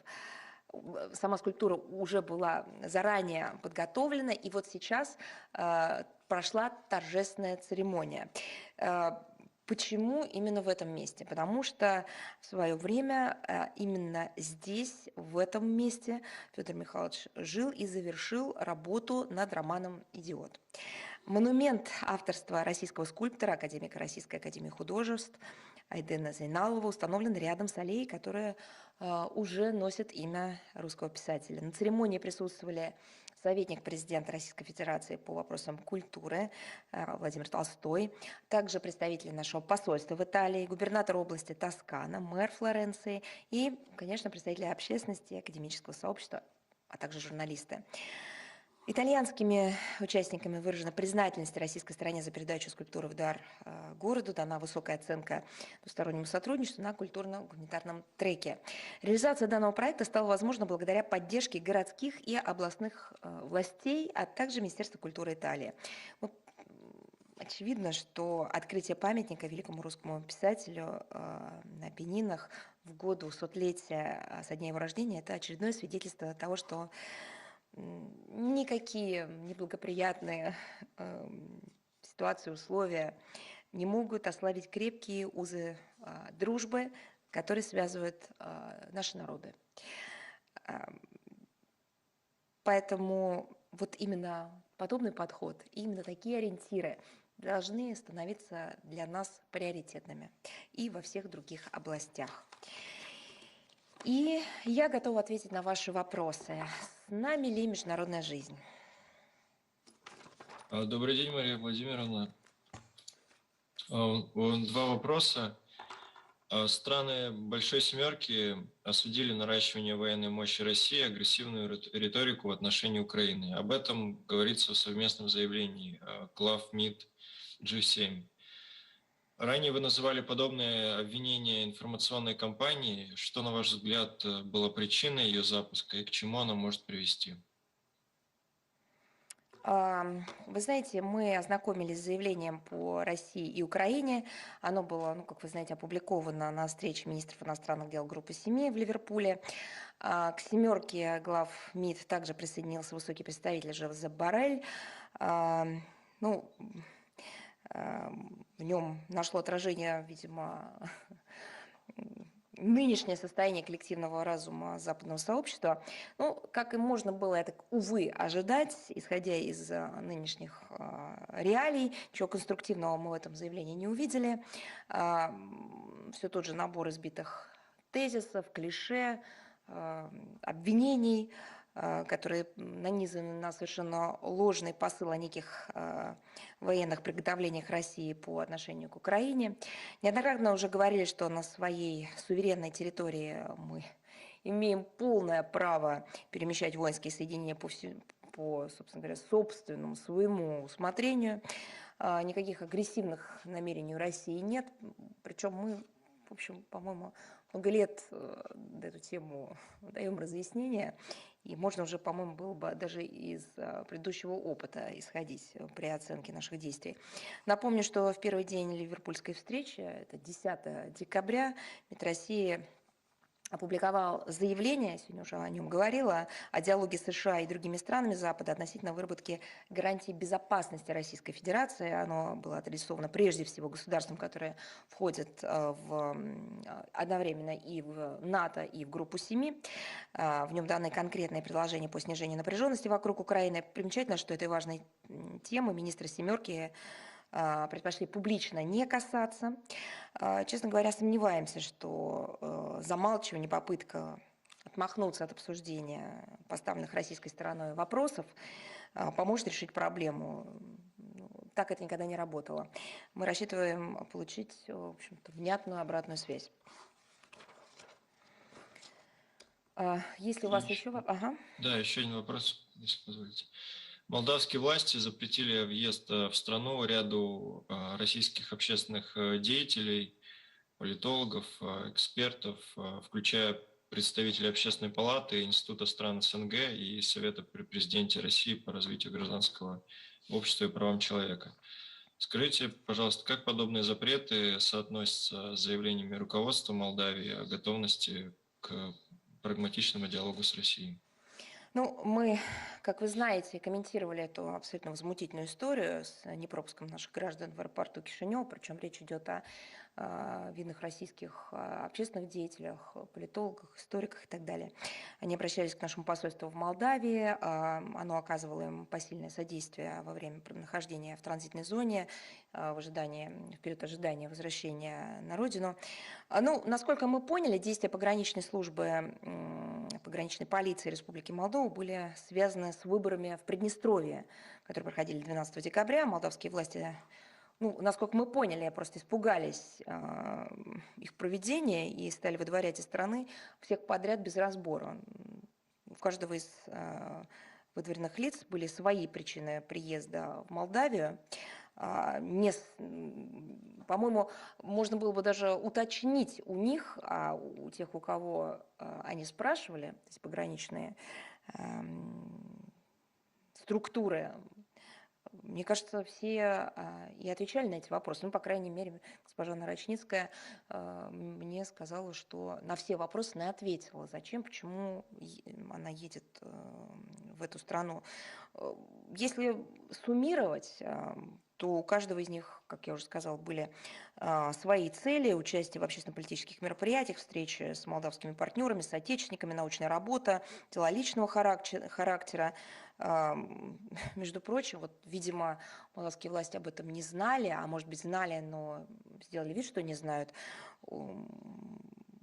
Сама скульптура уже была заранее подготовлена, и вот сейчас прошла торжественная церемония. Почему именно в этом месте? Потому что в свое время именно здесь, в этом месте, Федор Михайлович жил и завершил работу над романом «Идиот». Монумент авторства российского скульптора, академика Российской академии художеств Айдена Зейналова установлен рядом с аллеей, которая уже носит имя русского писателя. На церемонии присутствовали советник президента Российской Федерации по вопросам культуры Владимир Толстой, также представители нашего посольства в Италии, губернатор области Тоскана, мэр Флоренции и, конечно, представители общественности, академического сообщества, а также журналисты. Итальянскими участниками выражена признательность российской стороне за передачу скульптуры в дар городу, дана высокая оценка двустороннему сотрудничеству на культурно-гуманитарном треке. Реализация данного проекта стала возможна благодаря поддержке городских и областных властей, а также Министерства культуры Италии. Очевидно, что открытие памятника великому русскому писателю на Апеннинах в году сотлетия со дня его рождения – это очередное свидетельство того, что никакие неблагоприятные ситуации, условия не могут ослабить крепкие узы дружбы, которые связывают наши народы. Поэтому вот именно подобный подход, именно такие ориентиры должны становиться для нас приоритетными и во всех других областях. И я готова ответить на ваши вопросы. С нами ли международная жизнь? Добрый день, Мария Владимировна. Два вопроса. Страны Большой Семерки осудили наращивание военной мощи России и агрессивную риторику в отношении Украины. Об этом говорится в совместном заявлении глав МИД G7. Ранее вы называли подобные обвинения информационной кампании. Что, на ваш взгляд, было причиной ее запуска и к чему она может привести? Вы знаете, мы ознакомились с заявлением по России и Украине. Оно было, как вы знаете, опубликовано на встрече министров иностранных дел Группы Семи в Ливерпуле. К семерке глав МИД также присоединился высокий представитель Жозеп Боррель. В нем нашло отражение, видимо, нынешнее состояние коллективного разума западного сообщества, как и можно было это, увы, ожидать, исходя из нынешних реалий, чего конструктивного мы в этом заявлении не увидели. Все тот же набор избитых тезисов, клише, обвинений, которые нанизаны на совершенно ложный посыл о неких военных приготовлениях России по отношению к Украине. Неоднократно уже говорили, что на своей суверенной территории мы имеем полное право перемещать воинские соединения по, собственно говоря, собственному своему усмотрению. Никаких агрессивных намерений у России нет. Причем мы, в общем, по-моему, много лет эту тему даем разъяснения. И можно уже, по-моему, было бы даже из предыдущего опыта исходить при оценке наших действий. Напомню, что в первый день Ливерпульской встречи, это 10 декабря, МИД России опубликовал заявление, сегодня уже о нем говорила, о диалоге с США и другими странами Запада относительно выработки гарантий безопасности Российской Федерации. Оно было адресовано прежде всего государствам, которые входят одновременно и в НАТО, и в Группу Семи. В нем даны конкретные предложения по снижению напряженности вокруг Украины. Примечательно, что этой важной темы министры «семерки» предпочли публично не касаться. Честно говоря, сомневаемся, что замалчивание, попытка отмахнуться от обсуждения поставленных российской стороной вопросов поможет решить проблему. Так это никогда не работало. Мы рассчитываем получить, в общем-то, внятную обратную связь. Если у вас еще... Ага. Да, еще один вопрос, если позволите. Молдавские власти запретили въезд в страну ряду российских общественных деятелей, политологов, экспертов, включая представителей Общественной палаты, Института стран СНГ и Совета при президенте России по развитию гражданского общества и правам человека. Скажите, пожалуйста, как подобные запреты соотносятся с заявлениями руководства Молдавии о готовности к прагматичному диалогу с Россией? Ну, мы, как вы знаете, комментировали эту абсолютно возмутительную историю с непропуском наших граждан в аэропорту Кишинев, причем речь идет о видных российских общественных деятелях, политологах, историках и так далее. Они обращались к нашему посольству в Молдавии, оно оказывало им посильное содействие во время нахождения в транзитной зоне, в период ожидания возвращения на родину. Ну, насколько мы поняли, действия пограничной службы, пограничной полиции Республики Молдова были связаны с выборами в Приднестровье, которые проходили 12 декабря. Молдавские власти, ну, насколько мы поняли, просто испугались их проведения и стали выдворять из страны всех подряд без разбора. У каждого из выдворенных лиц были свои причины приезда в Молдавию. По-моему, можно было бы даже уточнить у них, у тех, у кого они спрашивали, то есть пограничные структуры. Мне кажется, все и отвечали на эти вопросы. Ну, по крайней мере, госпожа Нарочницкая мне сказала, что на все вопросы она ответила. Зачем, почему она едет в эту страну. Если суммировать, то у каждого из них, как я уже сказала, были свои цели: участие в общественно-политических мероприятиях, встречи с молдавскими партнерами, с отечественниками, научная работа, дела личного характера. Между прочим, вот, видимо, молдавские власти об этом не знали, а может быть знали, но сделали вид, что не знают. У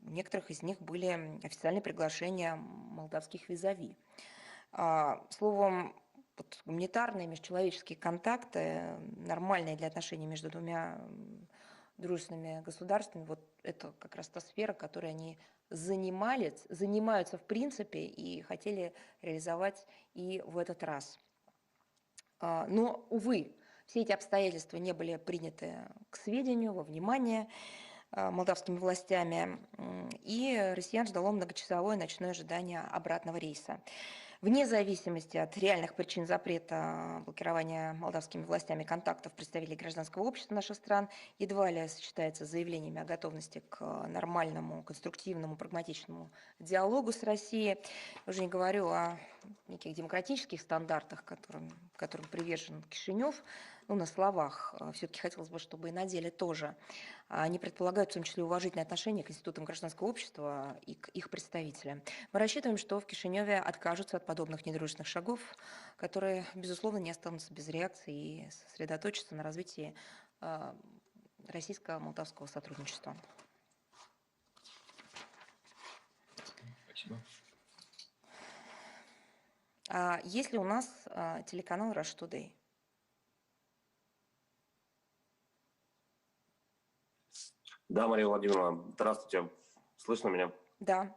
некоторых из них были официальные приглашения молдавских визави. Словом, вот, гуманитарные межчеловеческие контакты, нормальные для отношений между двумя дружественными государствами, вот это как раз та сфера, которой они занимаются в принципе и хотели реализовать и в этот раз. Но, увы, все эти обстоятельства не были приняты к сведению, во внимание молдавскими властями, и россиян ждало многочасовое ночное ожидание обратного рейса. Вне зависимости от реальных причин запрета блокирования молдавскими властями контактов представителей гражданского общества наших стран едва ли сочетается с заявлениями о готовности к нормальному, конструктивному, прагматичному диалогу с Россией. Уже не говорю о неких демократических стандартах, которым привержен Кишинев. Ну, на словах. Все-таки хотелось бы, чтобы и на деле тоже. Они предполагают в том числе уважительное отношение к институтам гражданского общества и к их представителям. Мы рассчитываем, что в Кишиневе откажутся от подобных недружественных шагов, которые, безусловно, не останутся без реакции и сосредоточатся на развитии российско-молдавского сотрудничества. Спасибо. Есть ли у нас телеканал Rush Today? Да, Мария Владимировна, здравствуйте. Слышно меня? Да.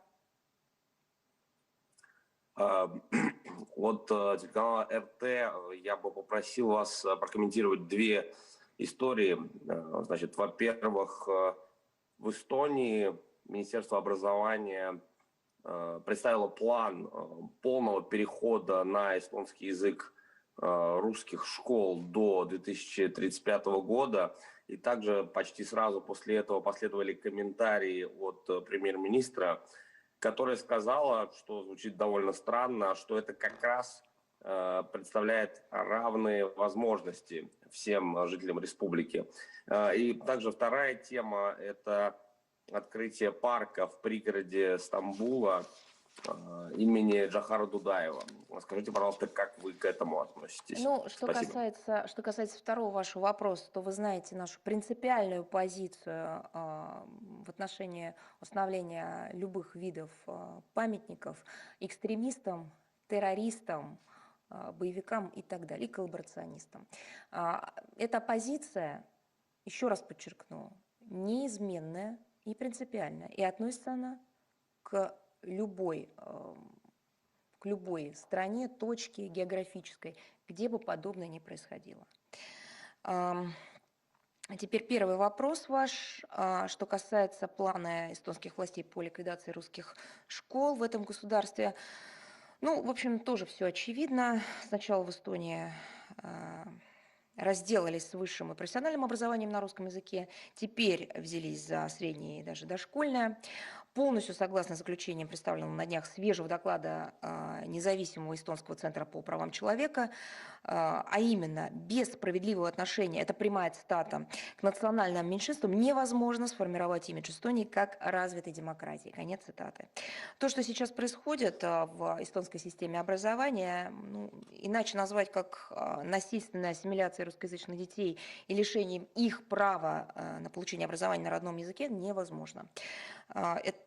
Вот телеканал РТ, я бы попросил вас прокомментировать две истории. Значит, во-первых, в Эстонии Министерство образования представило план полного перехода на эстонский язык русских школ до 2035 года. И также почти сразу после этого последовали комментарии от премьер-министра, которая сказала, что звучит довольно странно, что это как раз представляет равные возможности всем жителям республики. И также вторая тема – это открытие парка в пригороде Стамбула имени Джохара Дудаева. Скажите, пожалуйста, как вы к этому относитесь? Ну, что Спасибо. касается второго вашего вопроса, то вы знаете нашу принципиальную позицию в отношении установления любых видов памятников экстремистам, террористам, боевикам и так далее, и коллаборационистам. Эта позиция, еще раз подчеркну, неизменная и принципиальная, и относится она к любой стране, точке географической, где бы подобное ни происходило. А теперь первый вопрос ваш, что касается плана эстонских властей по ликвидации русских школ в этом государстве. Ну, в общем, тоже все очевидно. Сначала в Эстонии разделались с высшим и профессиональным образованием на русском языке, теперь взялись за среднее и даже дошкольное. Полностью согласно заключениям, представленным на днях свежего доклада независимого эстонского центра по правам человека, а именно без справедливого отношения, это прямая цитата, к национальным меньшинствам невозможно сформировать имидж Эстонии как развитой демократии. Конец цитаты. То, что сейчас происходит в эстонской системе образования, ну, иначе назвать как насильственная ассимиляция русскоязычных детей и лишением их права на получение образования на родном языке невозможно. Этот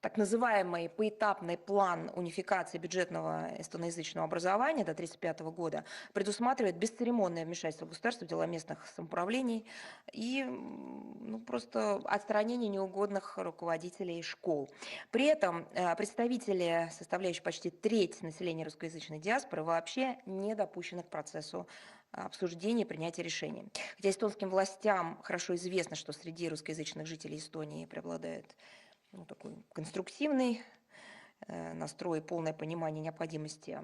так называемый поэтапный план унификации бюджетного эстоноязычного образования до 1935 года предусматривает бесцеремонное вмешательство государства в дела местных самоуправлений и просто отстранение неугодных руководителей школ. При этом представители, составляющие почти треть населения русскоязычной диаспоры, вообще не допущены к процессу обсуждения и принятия решений. Хотя эстонским властям хорошо известно, что среди русскоязычных жителей Эстонии преобладает такой конструктивный настрой, полное понимание необходимости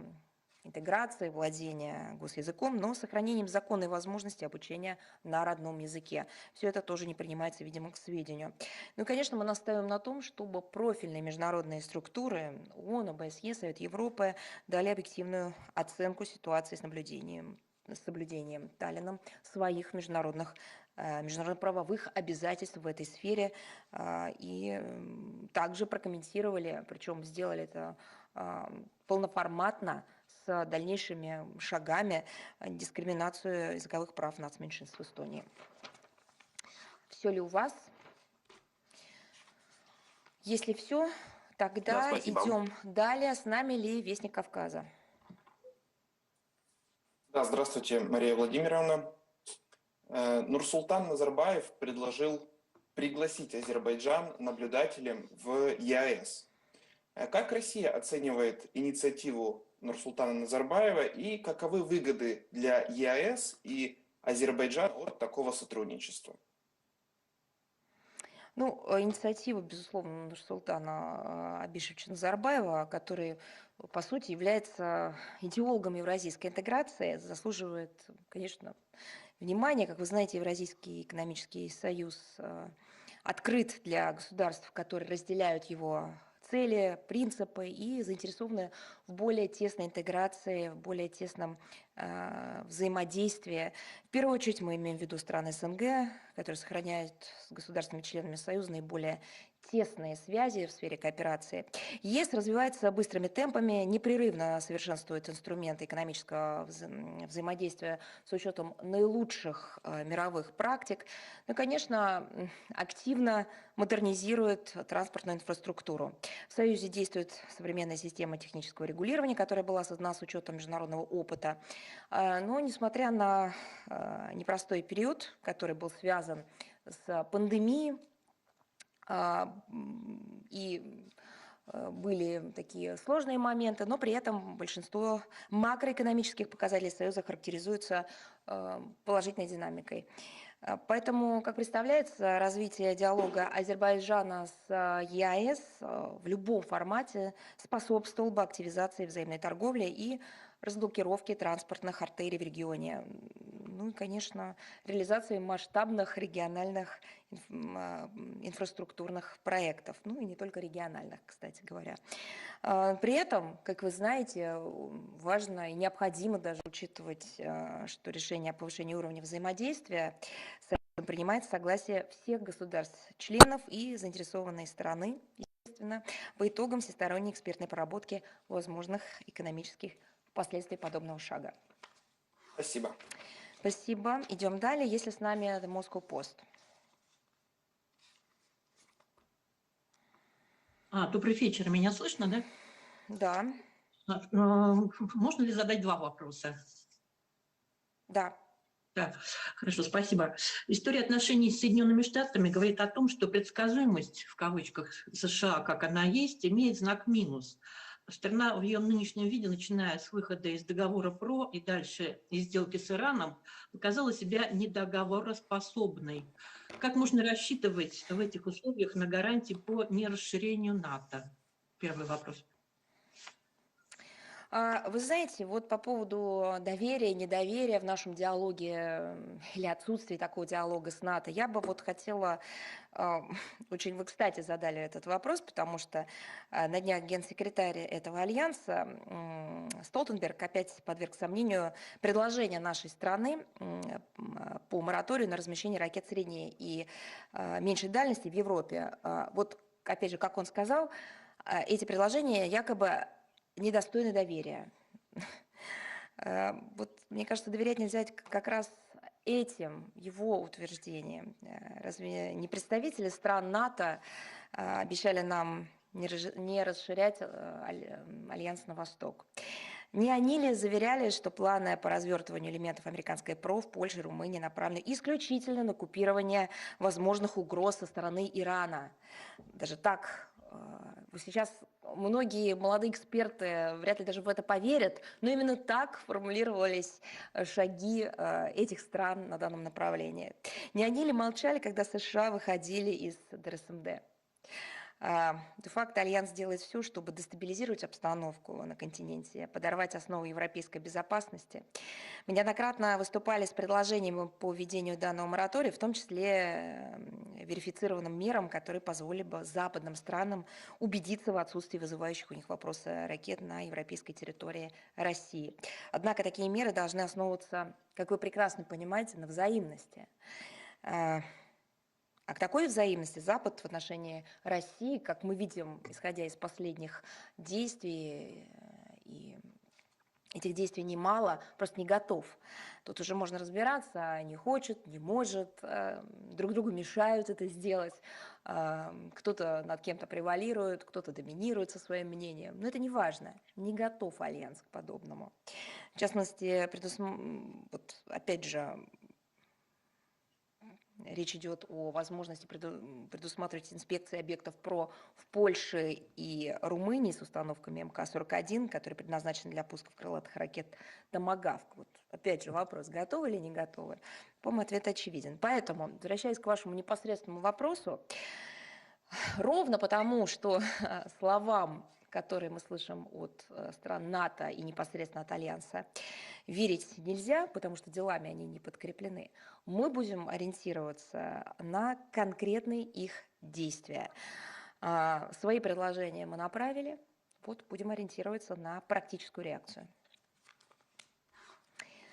интеграции, владения госязыком, но с сохранением законной возможности обучения на родном языке. Все это тоже не принимается, видимо, к сведению. Ну и, конечно, мы настаиваем на том, чтобы профильные международные структуры ООН, ОБСЕ, Совет Европы дали объективную оценку ситуации с соблюдением Таллином своих международно-правовых обязательств в этой сфере и также прокомментировали, причем сделали это полноформатно с дальнейшими шагами дискриминацию языковых прав нацменьшинств в Эстонии. Все ли у вас? Если все, тогда идем далее. С нами ли Вестник Кавказа? Да, здравствуйте, Мария Владимировна. Нурсултан Назарбаев предложил пригласить Азербайджан наблюдателем в ЕАЭС. Как Россия оценивает инициативу Нурсултана Назарбаева и каковы выгоды для ЕАЭС и Азербайджана от такого сотрудничества? Ну, инициатива, безусловно, Нурсултана Абишевича Назарбаева, который, по сути, является идеологом евразийской интеграции, заслуживает, конечно, внимания. Как вы знаете, Евразийский экономический союз открыт для государств, которые разделяют его цели, принципы и заинтересованы в более тесной интеграции, в более тесном взаимодействии. В первую очередь мы имеем в виду страны СНГ, которые сохраняют с государствами-членами Союза наиболее тесные связи в сфере кооперации. ЕС развивается быстрыми темпами, непрерывно совершенствует инструменты экономического взаимодействия с учетом наилучших мировых практик. Ну, конечно, активно модернизирует транспортную инфраструктуру. В Союзе действует современная система технического регулирования, которая была создана с учетом международного опыта. Но, несмотря на непростой период, который был связан с пандемией, и были такие сложные моменты, но при этом большинство макроэкономических показателей Союза характеризуются положительной динамикой. Поэтому, как представляется, развитие диалога Азербайджана с ЕАЭС в любом формате способствовало бы активизации взаимной торговли и разблокировке транспортных артерий в регионе. Ну и, конечно, реализации масштабных региональных инфраструктурных проектов, ну и не только региональных, кстати говоря. При этом, как вы знаете, важно и необходимо даже учитывать, что решение о повышении уровня взаимодействия принимает согласие всех государств-членов и заинтересованной стороны, естественно. непосредственно по итогам всесторонней экспертной проработки возможных экономических последствий подобного шага. Спасибо. Спасибо. Идем далее. Если с нами The Moscow Post. Добрый вечер. Меня слышно, да? Да, Можно ли задать два вопроса? да. Да, хорошо, спасибо. История отношений с Соединенными Штатами говорит о том, что предсказуемость, в кавычках, США, как она есть, имеет знак минус. Страна в ее нынешнем виде, начиная с выхода из договора ПРО и дальше из сделки с Ираном, показала себя недоговороспособной. Как можно рассчитывать в этих условиях на гарантии по нерасширению НАТО? Первый вопрос. Вы знаете, вот по поводу доверия, недоверия в нашем диалоге или отсутствия такого диалога с НАТО, я бы вот хотела, очень вы, кстати, задали этот вопрос, потому что на днях генсекретарь этого альянса Столтенберг опять подверг сомнению предложение нашей страны по мораторию на размещение ракет средней и меньшей дальности в Европе. Вот, опять же, как он сказал, эти предложения якобы недостойны доверия. Вот, мне кажется, доверять нельзя как раз этим, его утверждениям. Разве не представители стран НАТО обещали нам не расширять альянс на восток? Не они ли заверяли, что планы по развертыванию элементов американской ПРО в Польше и Румынии направлены исключительно на купирование возможных угроз со стороны Ирана? Даже так, сейчас многие молодые эксперты вряд ли даже в это поверят, но именно так формулировались шаги этих стран на данном направлении. Не они ли молчали, когда США выходили из ДРСМД? Де-факто Альянс делает все, чтобы дестабилизировать обстановку на континенте, подорвать основы европейской безопасности. Мы неоднократно выступали с предложением по введению данного моратория, в том числе верифицированным мерам, которые позволили бы западным странам убедиться в отсутствии вызывающих у них вопросы ракет на европейской территории России. Однако такие меры должны основываться, как вы прекрасно понимаете, на взаимности. А к такой взаимности Запад в отношении России, как мы видим, исходя из последних действий, и этих действий немало, просто не готов. Тут уже можно разбираться, не хочет, не может, друг другу мешают это сделать, кто-то над кем-то превалирует, кто-то доминирует со своим мнением. Но это не важно, не готов Альянс к подобному. В частности, вот, опять же, речь идет о возможности предусматривать инспекции объектов ПРО в Польше и Румынии с установками МК-41, которые предназначены для пусков крылатых ракет «Томагавк». Вот, опять же, вопрос, готовы или не готовы? По-моему, ответ очевиден. Поэтому, возвращаясь к вашему непосредственному вопросу, ровно потому, что словам, которые мы слышим от стран НАТО и непосредственно от Альянса, верить нельзя, потому что делами они не подкреплены. Мы будем ориентироваться на конкретные их действия. Свои предложения мы направили, вот будем ориентироваться на практическую реакцию.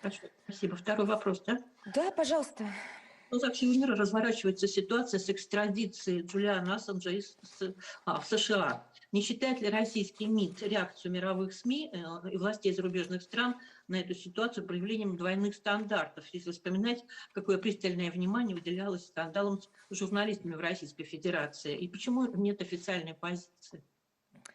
Хорошо, спасибо. Второй вопрос, да? Да, пожалуйста. Со всего мира разворачивается ситуация с экстрадицией Джулиана Ассанжа в США. Не считает ли российский МИД реакцию мировых СМИ и властей зарубежных стран на эту ситуацию проявлением двойных стандартов, если вспоминать, какое пристальное внимание уделялось скандалам с журналистами в Российской Федерации? И почему нет официальной позиции?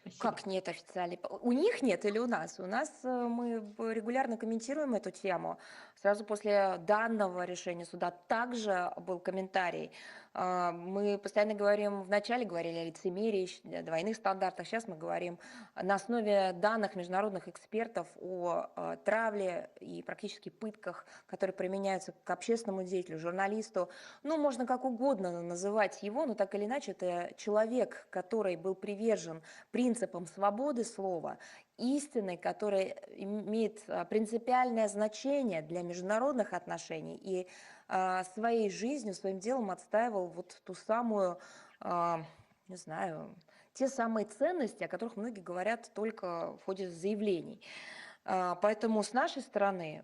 Спасибо. Как нет официальной? У них нет или у нас? У нас мы регулярно комментируем эту тему. Сразу после данного решения суда также был комментарий. Мы постоянно говорим, вначале говорили о лицемерии, двойных стандартах, сейчас мы говорим на основе данных международных экспертов о травле и практически пытках, которые применяются к общественному деятелю, журналисту. Ну, можно как угодно называть его, но так или иначе это человек, который был привержен принципам свободы слова, истины, которая имеет принципиальное значение для международных отношений и своей жизнью, своим делом отстаивал вот ту самую, не знаю, те самые ценности, о которых многие говорят только в ходе заявлений. Поэтому с нашей стороны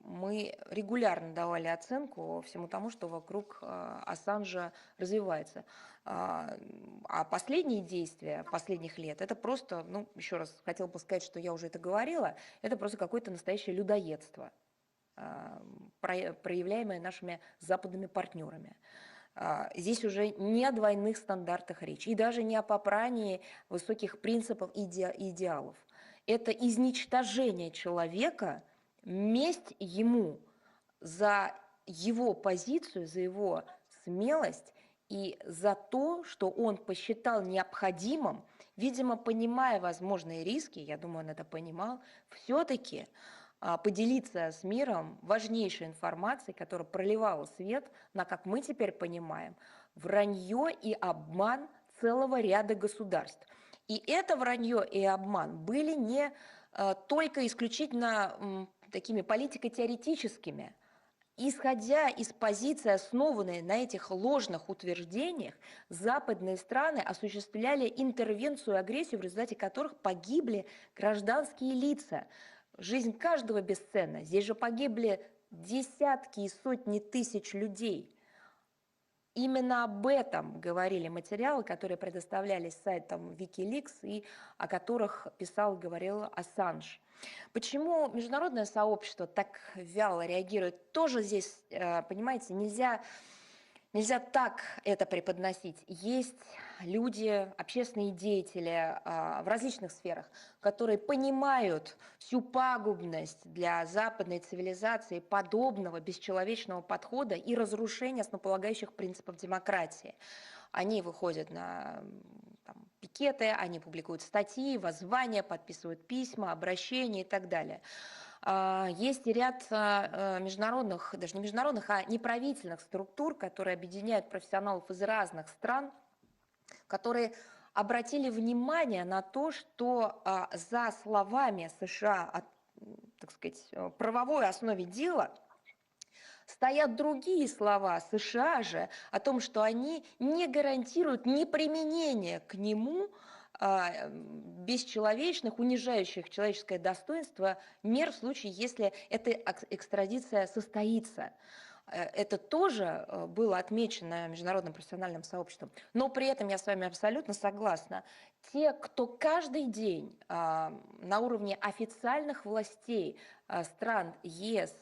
мы регулярно давали оценку всему тому, что вокруг Ассанжа развивается. А последние действия последних лет, это просто, ну, еще раз хотела бы сказать, что я уже это говорила, это просто какое-то настоящее людоедство, проявляемое нашими западными партнерами. Здесь уже не о двойных стандартах речь, и даже не о попрании высоких принципов и идеалов. Это изничтожение человека, месть ему за его позицию, за его смелость и за то, что он посчитал необходимым, видимо, понимая возможные риски, я думаю, он это понимал, все-таки поделиться с миром важнейшей информацией, которая проливала свет на, как мы теперь понимаем, вранье и обман целого ряда государств. И это вранье и обман были не только исключительно такими политико-теоретическими. Исходя из позиции, основанной на этих ложных утверждениях, западные страны осуществляли интервенцию и агрессию, в результате которых погибли гражданские лица. Жизнь каждого бесценна. Здесь же погибли десятки и сотни тысяч людей. Именно об этом говорили материалы, которые предоставлялись сайтом Wikileaks и о которых писал и говорил Ассанж. Почему международное сообщество так вяло реагирует? Тоже здесь, понимаете, нельзя так это преподносить. Есть люди, общественные деятели в различных сферах, которые понимают всю пагубность для западной цивилизации подобного бесчеловечного подхода и разрушения основополагающих принципов демократии. Они выходят на пикеты, они публикуют статьи, воззвания, подписывают письма, обращения и так далее. Есть и ряд международных, даже не международных, а неправительственных структур, которые объединяют профессионалов из разных стран, которые обратили внимание на то, что за словами США о, так сказать, правовой основе дела стоят другие слова США же о том, что они не гарантируют неприменение к нему бесчеловечных, унижающих человеческое достоинство мер в случае, если эта экстрадиция состоится. Это тоже было отмечено международным профессиональным сообществом. Но при этом я с вами абсолютно согласна. Те, кто каждый день на уровне официальных властей стран ЕС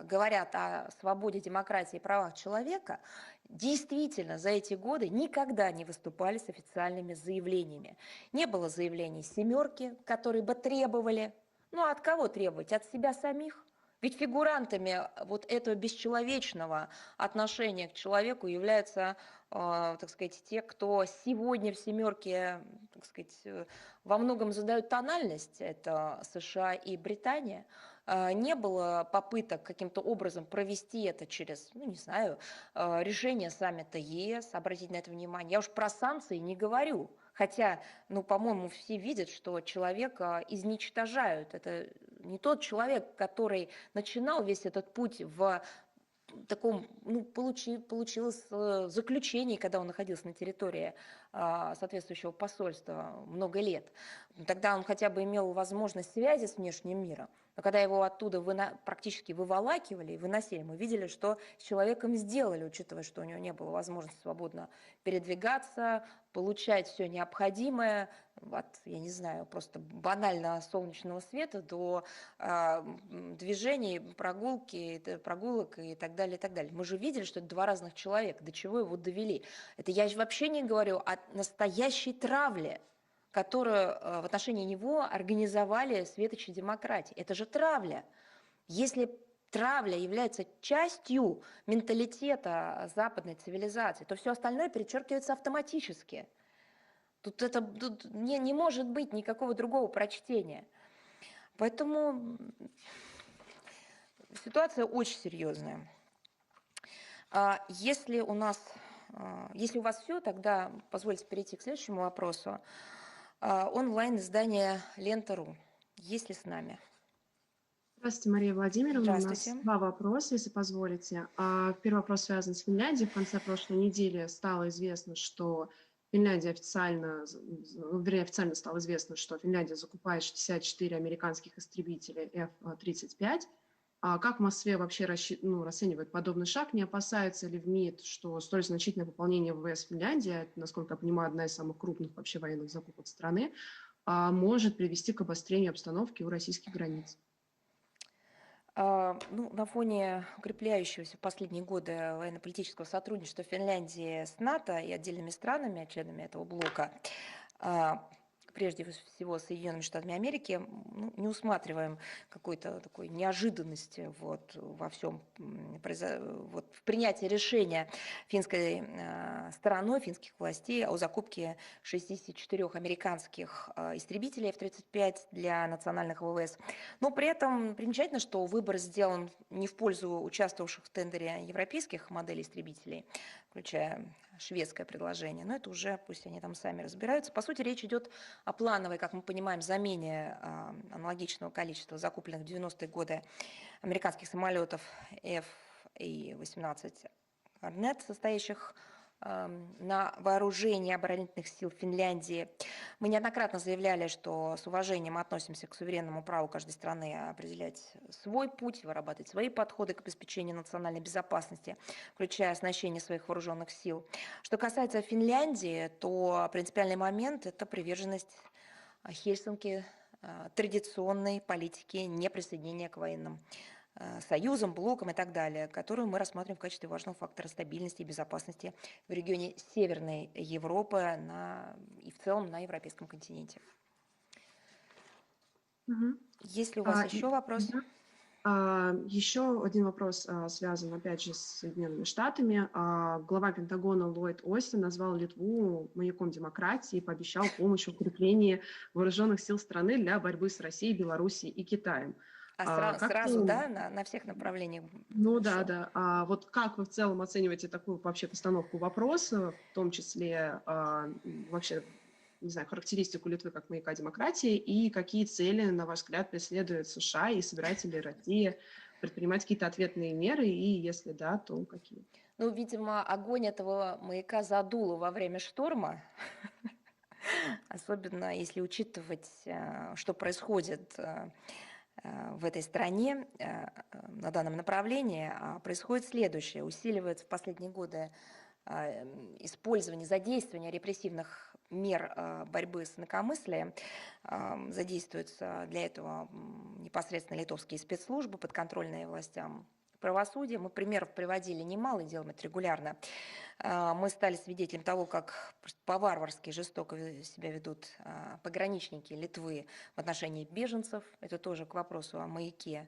говорят о свободе, демократии и правах человека, действительно за эти годы никогда не выступали с официальными заявлениями. Не было заявлений «семерки», которые бы требовали. Ну, от кого требовать? От себя самих? Ведь фигурантами вот этого бесчеловечного отношения к человеку являются, так сказать, те, кто сегодня в «семерке», так сказать, во многом задают тональность, это США и Британия. Не было попыток каким-то образом провести это через, ну, не знаю, решение саммита ЕС, обратить на это внимание. Я уж про санкции не говорю. Хотя, ну, по-моему, все видят, что человека изничтожают. Это не тот человек, который начинал весь этот путь в таком, ну, получилось заключение, когда он находился на территории соответствующего посольства много лет. Тогда он хотя бы имел возможность связи с внешним миром. Но когда его оттуда практически выволакивали и выносили, мы видели, что с человеком сделали, учитывая, что у него не было возможности свободно передвигаться, получать все необходимое, от, я не знаю, просто банально солнечного света до движений, прогулок и так далее, и так далее. Мы же видели, что это два разных человека, до чего его довели. Это я вообще не говорю о настоящей травле, которую в отношении него организовали светочи демократии. Это же травля. Если травля является частью менталитета западной цивилизации, то все остальное перечеркивается автоматически. Тут не может быть никакого другого прочтения. Поэтому ситуация очень серьезная. Если у вас все, тогда позвольте перейти к следующему вопросу. Онлайн-издание «Лента.ру». Есть ли с нами? Здравствуйте, Мария Владимировна. Здравствуйте. У нас два вопроса, если позволите. Первый вопрос связан с Финляндией. В конце прошлой недели стало известно, что официально стало известно, что Финляндия закупает 64 американских истребителя F-35. А как в Москве вообще расценивают подобный шаг? Не опасаются ли в МИД, что столь значительное пополнение ВВС Финляндии, это, насколько я понимаю, одна из самых крупных вообще военных закупок страны, может привести к обострению обстановки у российских границ? Ну, на фоне укрепляющегося в последние годы военно-политического сотрудничества Финляндии с НАТО и отдельными странами, членами этого блока, а, прежде всего Соединенными Штатами Америки, ну, не усматриваем какой-то такой неожиданности вот во всем, вот в принятии решения финской стороной, финских властей о закупке 64 американских истребителей F-35 для национальных ВВС. Но при этом примечательно, что выбор сделан не в пользу участвовавших в тендере европейских моделей истребителей, включая шведское предложение, но это уже пусть они там сами разбираются. По сути, речь идет о плановой, как мы понимаем, замене аналогичного количества закупленных в 90-е годы американских самолетов F-18 Hornet, состоящих на вооружении оборонительных сил Финляндии. Мы неоднократно заявляли, что с уважением относимся к суверенному праву каждой страны определять свой путь, вырабатывать свои подходы к обеспечению национальной безопасности, включая оснащение своих вооруженных сил. Что касается Финляндии, то принципиальный момент – это приверженность Хельсинки традиционной политики неприсоединения к военным союзам, блокам и так далее, которую мы рассматриваем в качестве важного фактора стабильности и безопасности в регионе Северной Европы и в целом на европейском континенте. Есть ли у вас еще вопрос? Еще один вопрос связан, опять же, с Соединенными Штатами. Глава Пентагона Ллойд Остин назвал Литву маяком демократии и пообещал помощь в укреплении вооруженных сил страны для борьбы с Россией, Белоруссией и Китаем. Сразу, да, на всех направлениях? Ну да, да. А вот как вы в целом оцениваете такую вообще постановку вопроса, в том числе вообще, не знаю, характеристику Литвы как маяка демократии и какие цели, на ваш взгляд, преследует США и собирается ли Россия предпринимать какие-то ответные меры, и если да, то какие? Ну, видимо, огонь этого маяка задуло во время шторма, особенно если учитывать, что происходит в этой стране на данном направлении. Происходит следующее. Усиливается в последние годы использование, задействование репрессивных мер борьбы с инакомыслием. Задействуются для этого непосредственно литовские спецслужбы, подконтрольные властям правосудия. Мы примеров приводили немало, и делаем это регулярно. Мы стали свидетелем того, как по-варварски жестоко себя ведут пограничники Литвы в отношении беженцев. Это тоже к вопросу о маяке.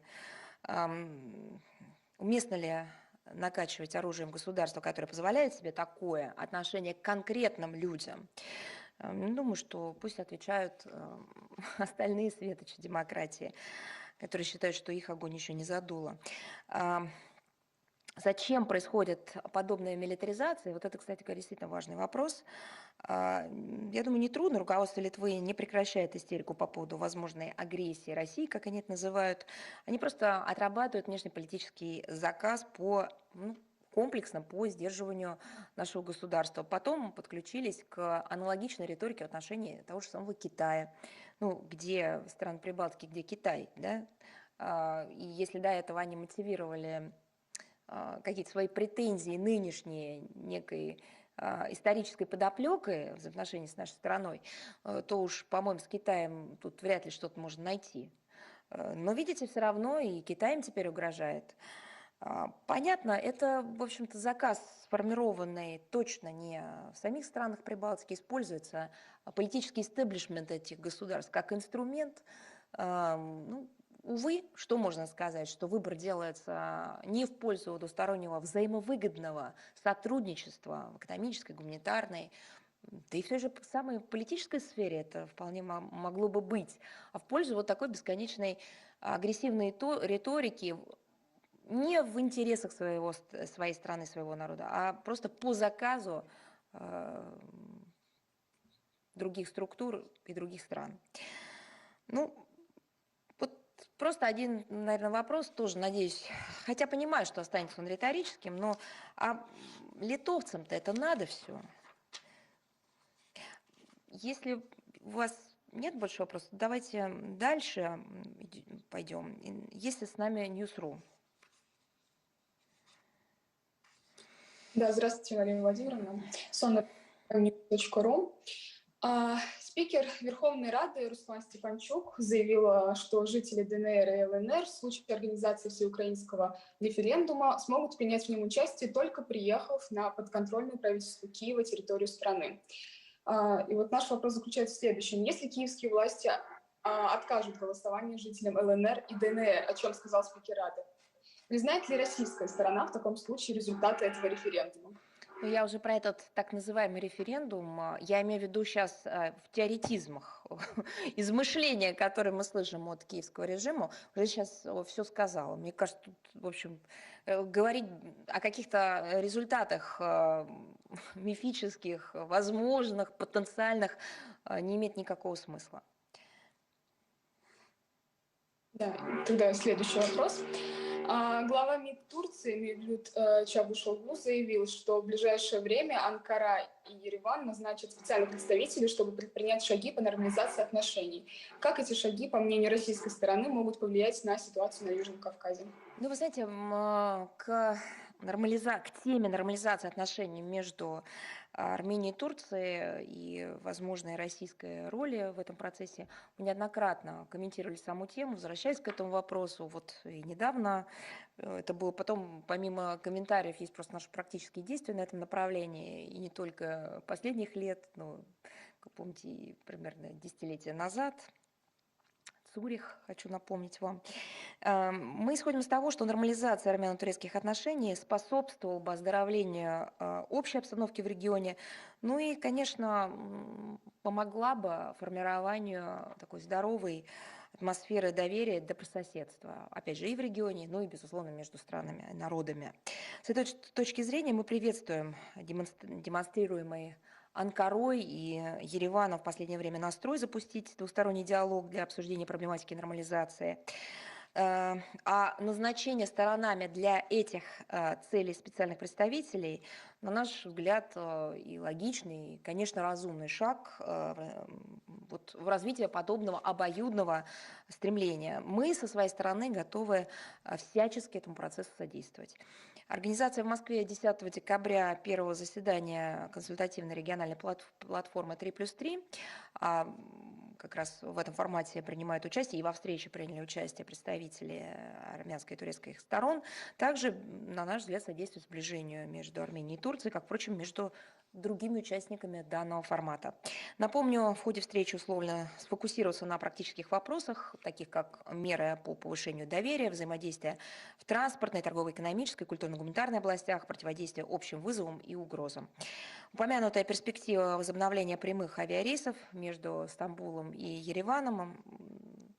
Уместно ли накачивать оружием государство, которое позволяет себе такое отношение к конкретным людям? Думаю, что пусть отвечают остальные светочи демократии, которые считают, что их огонь еще не задуло. Зачем происходит подобная милитаризация? Вот это, кстати говоря, действительно важный вопрос. Я думаю, нетрудно. Руководство Литвы не прекращает истерику по поводу возможной агрессии России, как они это называют. Они просто отрабатывают внешнеполитический заказ комплексно по сдерживанию нашего государства. Потом подключились к аналогичной риторике в отношении того же самого Китая. Где страны Прибалтики, где Китай, да? И если до этого они мотивировали какие-то свои претензии нынешние некой исторической подоплекой взаимоотношений с нашей страной, то уж, по-моему, с Китаем тут вряд ли что-то можно найти. Но, видите, все равно и Китай им теперь угрожает. Понятно, это, в общем-то, заказ, сформированный точно не в самих странах Прибалтики, используется политический истеблишмент этих государств как инструмент. Увы, что можно сказать, что выбор делается не в пользу двустороннего взаимовыгодного сотрудничества в экономической, гуманитарной, да и в той же самой политической сфере это вполне могло бы быть, а в пользу вот такой бесконечной агрессивной риторики, не в интересах своей страны, своего народа, а просто по заказу других структур и других стран. Просто один, наверное, вопрос тоже, надеюсь, хотя понимаю, что останется он риторическим, но литовцам-то это надо все. Если у вас Нет больше вопросов? Давайте дальше пойдем. Есть ли с нами Ньюс.ру? Да, здравствуйте, Мария Владимировна. Сонна.ру. Спикер Верховной Рады Руслан Стефанчук заявил, что жители ДНР и ЛНР в случае организации всеукраинского референдума смогут принять в нем участие, только приехав на подконтрольную правительству Киева территорию страны. И вот наш вопрос заключается в следующем. Если киевские власти откажут голосование жителям ЛНР и ДНР, о чем сказал спикер Рады, признает ли российская сторона в таком случае результаты этого референдума? Ну, я уже про этот так называемый референдум, я имею в виду сейчас в теоретизмах, измышления, которые мы слышим от киевского режима, уже сейчас все сказала. Мне кажется, тут, в общем, говорить о каких-то результатах мифических, возможных, потенциальных не имеет никакого смысла. Да, тогда следующий вопрос. Глава МИД Турции Мевлют Чавушоглу заявил, что в ближайшее время Анкара и Ереван назначат специальных представителей, чтобы предпринять шаги по нормализации отношений. Как эти шаги, по мнению российской стороны, могут повлиять на ситуацию на Южном Кавказе? Ну, вы знаете, к теме нормализации отношений между Арменией и Турцией и возможной российской роли в этом процессе мы неоднократно комментировали саму тему, возвращаясь к этому вопросу. Вот и недавно это было потом, помимо комментариев, есть просто наши практические действия на этом направлении, и не только последних лет, но, как помните, примерно десятилетия назад. Цюрих, хочу напомнить вам. Мы исходим из того, что нормализация армяно-турецких отношений способствовала бы оздоровлению общей обстановки в регионе, ну и, конечно, помогла бы формированию такой здоровой атмосферы доверия и добрососедства, опять же, и в регионе, ну и, безусловно, между странами и народами. С этой точки зрения мы приветствуем демонстрируемые Анкарой и Ереваном в последнее время настрой запустить двусторонний диалог для обсуждения проблематики нормализации. А назначение сторонами для этих целей специальных представителей, на наш взгляд, и логичный, и, конечно, разумный шаг вот в развитии подобного обоюдного стремления. Мы со своей стороны готовы всячески этому процессу содействовать. Организация в Москве 10 декабря первого заседания консультативной региональной платформы 3+3, как раз в этом формате принимают участие, и во встрече приняли участие представители армянской и турецкой сторон, также, на наш взгляд, содействует сближению между Арменией и Турцией, как, впрочем, между другими участниками данного формата. Напомню, в ходе встречи условно сфокусироваться на практических вопросах, таких как меры по повышению доверия, взаимодействия в транспортной, торгово-экономической, культурно-гуманитарной областях, противодействия общим вызовам и угрозам. Упомянутая перспектива возобновления прямых авиарейсов между Стамбулом и Ереваном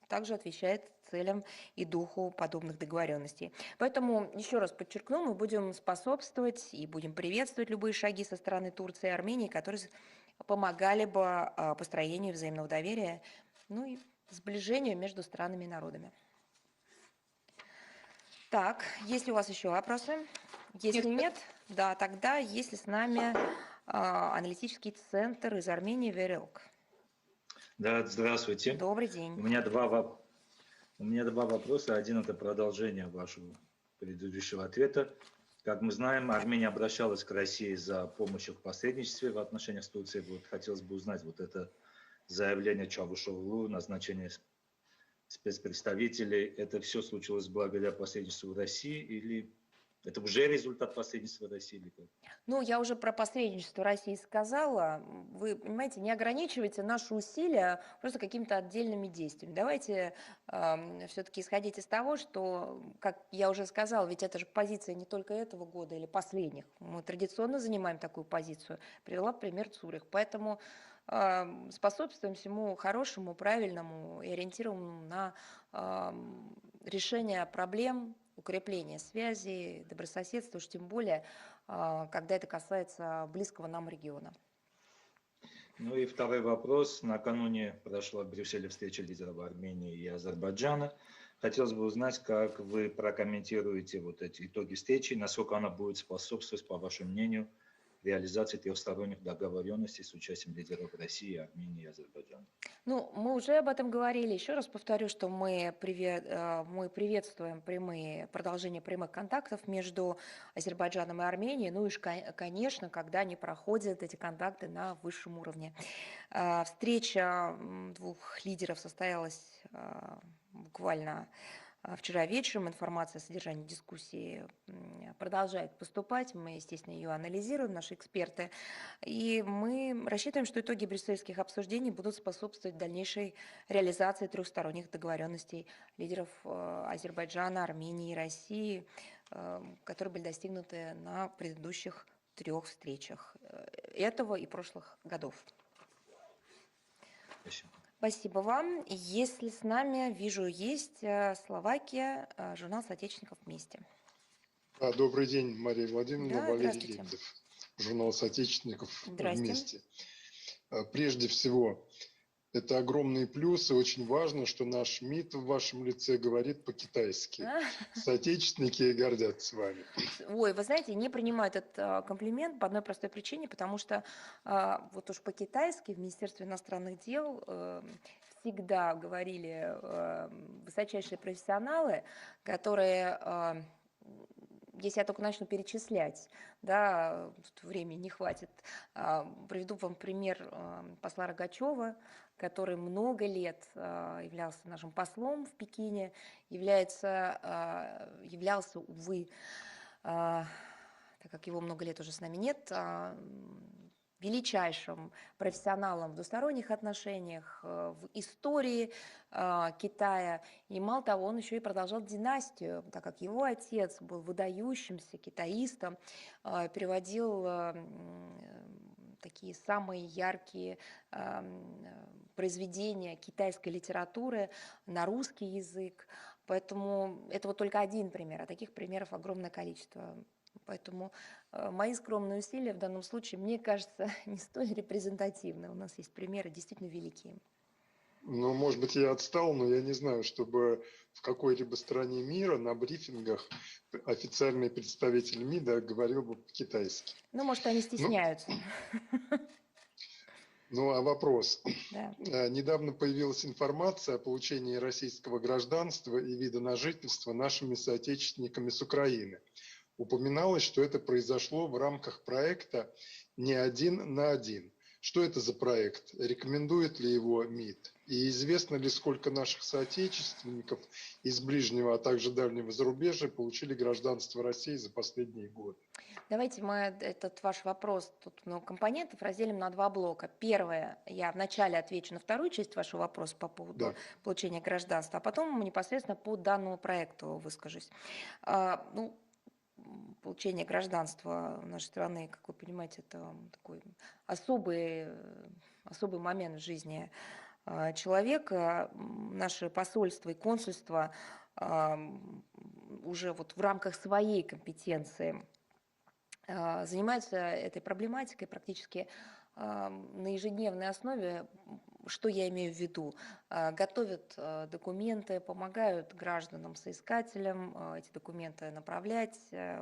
также отвечает целям и духу подобных договоренностей. Поэтому, еще раз подчеркну, мы будем способствовать и будем приветствовать любые шаги со стороны Турции и Армении, которые помогали бы построению взаимного доверия, ну и сближению между странами и народами. Так, есть ли у вас еще вопросы? Если нет, да, тогда есть ли с нами аналитический центр из Армении «Верелк»? Да, здравствуйте. Добрый день. У меня два вопроса. Один – это продолжение вашего предыдущего ответа. Как мы знаем, Армения обращалась к России за помощью в посредничестве в отношениях с Турцией. Вот хотелось бы узнать вот это заявление Чавушоглу, назначение спецпредставителей. Это все случилось благодаря посредничеству России или это уже результат посредничества России или как? Ну, я уже про посредничество России сказала. Вы, понимаете, не ограничивайте наши усилия просто какими-то отдельными действиями. Давайте все-таки исходить из того, что, как я уже сказала, ведь это же позиция не только этого года или последних. Мы традиционно занимаем такую позицию. Привела пример Цюрих. Поэтому способствуем всему хорошему, правильному и ориентированному на решение проблем, укрепление связей, добрососедства, уж тем более, когда это касается близкого нам региона. Ну и второй вопрос. Накануне прошла в Брюсселе встреча лидеров Армении и Азербайджана. Хотелось бы узнать, как вы прокомментируете вот эти итоги встречи, насколько она будет способствовать, по вашему мнению, реализации трехсторонних договоренностей с участием лидеров России, Армении и Азербайджана. Ну, мы уже об этом говорили. Еще раз повторю, что мы приветствуем продолжение прямых контактов между Азербайджаном и Арменией. Ну и, конечно, когда они проходят эти контакты на высшем уровне. Встреча двух лидеров состоялась буквально вчера вечером. Информация о содержании дискуссии продолжает поступать. Мы, естественно, ее анализируем, наши эксперты. И мы рассчитываем, что итоги брюссельских обсуждений будут способствовать дальнейшей реализации трехсторонних договоренностей лидеров Азербайджана, Армении и России, которые были достигнуты на предыдущих 3 встречах этого и прошлых годов. Спасибо. Спасибо вам. Если с нами, вижу, есть Словакия, журнал «Соотечественников вместе». Добрый день, Мария Владимировна, Да, Валерий здравствуйте. Лебедев, журнал «Соотечественников Здрасте. вместе». Прежде всего, это огромный плюс, и очень важно, что наш МИД в вашем лице говорит по-китайски. Соотечественники гордятся вами. Ой, вы знаете, не принимаю этот комплимент по одной простой причине, потому что вот уж по-китайски в Министерстве иностранных дел всегда говорили высочайшие профессионалы, которые, если я только начну перечислять, да, времени не хватит, приведу вам пример посла Рогачева, который много лет являлся нашим послом в Пекине, являлся, увы, так как его много лет уже с нами нет, величайшим профессионалом в двусторонних отношениях, в истории Китая. И мало того, он еще и продолжал династию, так как его отец был выдающимся китаистом, переводил такие самые яркие произведения китайской литературы на русский язык. Поэтому это вот только один пример, а таких примеров огромное количество. Поэтому мои скромные усилия в данном случае, мне кажется, не столь репрезентативны. У нас есть примеры действительно великие. Ну, может быть, я отстал, но я не знаю, чтобы в какой-либо стране мира на брифингах официальный представитель МИДа говорил бы по-китайски. Ну, может, они стесняются. Ну, а вопрос. Да. Недавно появилась информация о получении российского гражданства и вида на жительство нашими соотечественниками с Украины. Упоминалось, что это произошло в рамках проекта «Не один на один». Что это за проект? Рекомендует ли его МИД? И известно ли, сколько наших соотечественников из ближнего, а также дальнего зарубежья получили гражданство России за последние годы? Давайте мы этот ваш вопрос, тут много компонентов, разделим на 2 блока. Первое, я вначале отвечу на вторую часть вашего вопроса по поводу получения гражданства, а потом непосредственно по данному проекту выскажусь. Получение гражданства нашей страны, как вы понимаете, это такой особый момент в жизни человека. Наши посольства и консульства уже вот в рамках своей компетенции занимаются этой проблематикой практически на ежедневной основе. Что я имею в виду? Готовят документы, помогают гражданам-соискателям эти документы направлять,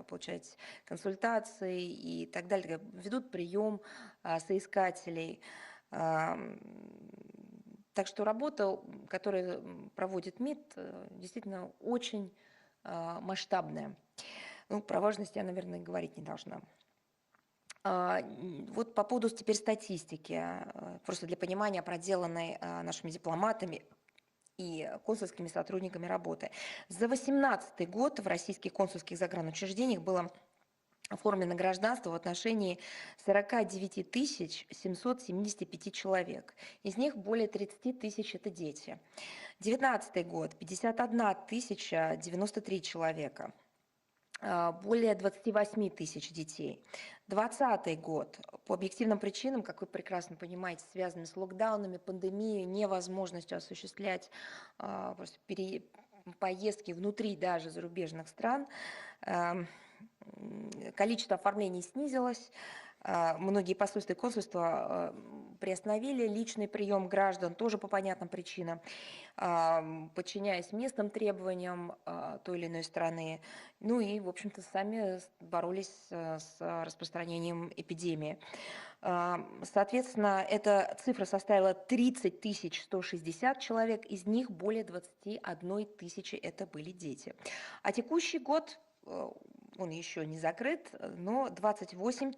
получать консультации и так далее. Ведут прием соискателей. Так что работа, которую проводит МИД, действительно очень масштабная. Ну, про важность я, наверное, говорить не должна. Вот по поводу теперь статистики, просто для понимания проделанной нашими дипломатами и консульскими сотрудниками работы. За 2018 год в российских консульских загранучреждениях было оформлено гражданство в отношении 49 775 человек. Из них более 30 тысяч – это дети. 2019 год – 51 093 человека. Более 28 тысяч детей. 2020 год по объективным причинам, как вы прекрасно понимаете, связанными с локдаунами, пандемией, невозможностью осуществлять поездки внутри даже зарубежных стран, количество оформлений снизилось. Многие посольства и консульства приостановили личный прием граждан, тоже по понятным причинам, подчиняясь местным требованиям той или иной страны. Ну и, в общем-то, сами боролись с распространением эпидемии. Соответственно, эта цифра составила 30 160 человек, из них более 21 тысячи это были дети. А текущий год, он еще не закрыт, но 28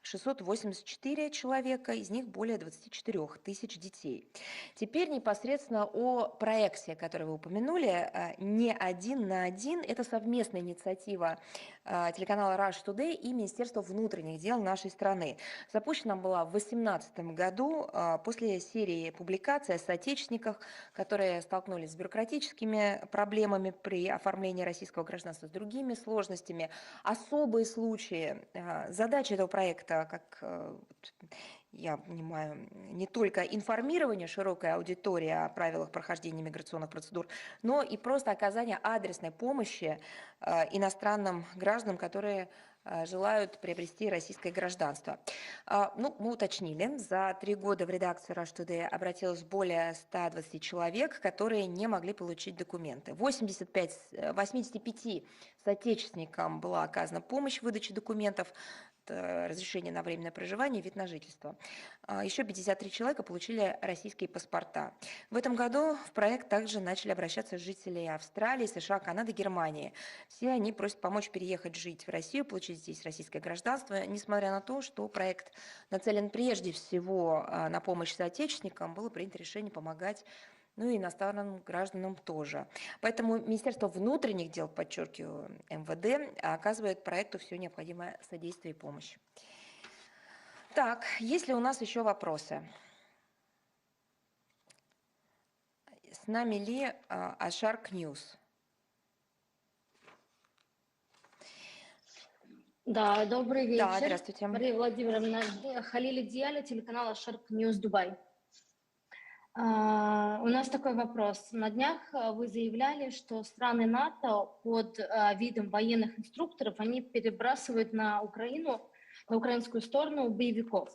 684 человека, из них более 24 тысяч детей. Теперь непосредственно о проекте, который вы упомянули, «Не один на один». Это совместная инициатива телеканала Rush Today и Министерства внутренних дел нашей страны. Запущена была в 2018 году после серии публикаций о соотечественниках, которые столкнулись с бюрократическими проблемами при оформлении российского гражданства, с другими сложностями, особые случаи. Задача этого проекта, как я понимаю, не только информирование широкой аудитории о правилах прохождения миграционных процедур, но и просто оказание адресной помощи иностранным гражданам, которые желают приобрести российское гражданство. Ну, мы уточнили, за 3 года в редакцию Rush Today обратилось более 120 человек, которые не могли получить документы. 85 соотечественникам была оказана помощь в выдаче документов, разрешение на временное проживание, вид на жительство. Еще 53 человека получили российские паспорта. В этом году в проект также начали обращаться жители Австралии, США, Канады, Германии. Все они просят помочь переехать жить в Россию, получить здесь российское гражданство, несмотря на то, что проект нацелен прежде всего на помощь соотечественникам, было принято решение помогать, ну и иностранным гражданам тоже. Поэтому Министерство внутренних дел, подчеркиваю, МВД, оказывает проекту все необходимое содействие и помощь. Так, есть ли у нас еще вопросы? С нами ли Ашарк Ньюс? Да, добрый вечер. Да, здравствуйте. Мария Владимировна, Халили Диаля, телеканал Ашарк Ньюс, Дубай. У нас такой вопрос. На днях вы заявляли, что страны НАТО под видом военных инструкторов, они перебрасывают на Украину, на украинскую сторону боевиков.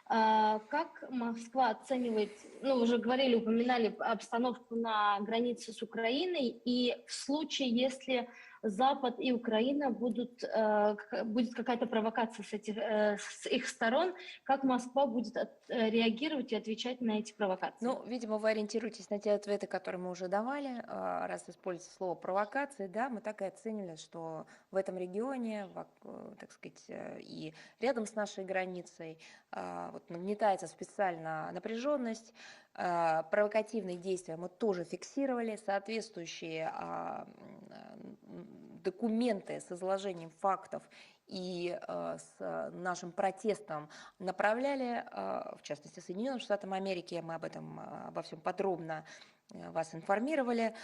Как Москва оценивает, ну, вы уже говорили, упоминали обстановку на границе с Украиной, и в случае, если Запад и Украина будет какая-то провокация с их сторон, как Москва будет реагировать и отвечать на эти провокации? Ну, видимо, вы ориентируетесь на те ответы, которые мы уже давали. Раз используется слово «провокации», да, мы так и оценили, что в этом регионе, так сказать, и рядом с нашей границей вот, нагнетается специально напряженность. Провокативные действия мы тоже фиксировали, соответствующие документы с изложением фактов и с нашим протестом направляли, в частности, Соединенным Штатам Америки. Мы обо всем подробно вас информировали.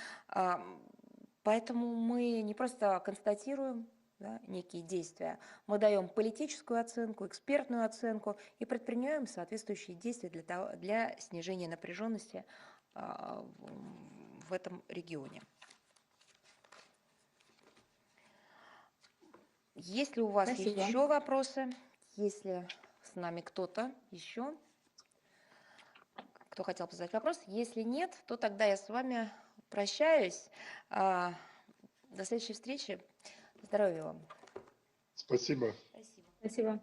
Поэтому мы не просто констатируем, да, некие действия, мы даем политическую оценку, экспертную оценку и предпринимаем соответствующие действия для снижения напряженности в этом регионе. Есть ли у вас Спасибо. еще вопросы? Если с нами кто-то еще, кто хотел задать вопрос? Если нет, то тогда я с вами прощаюсь. До следующей встречи. Здоровья вам. Спасибо. Спасибо. Спасибо.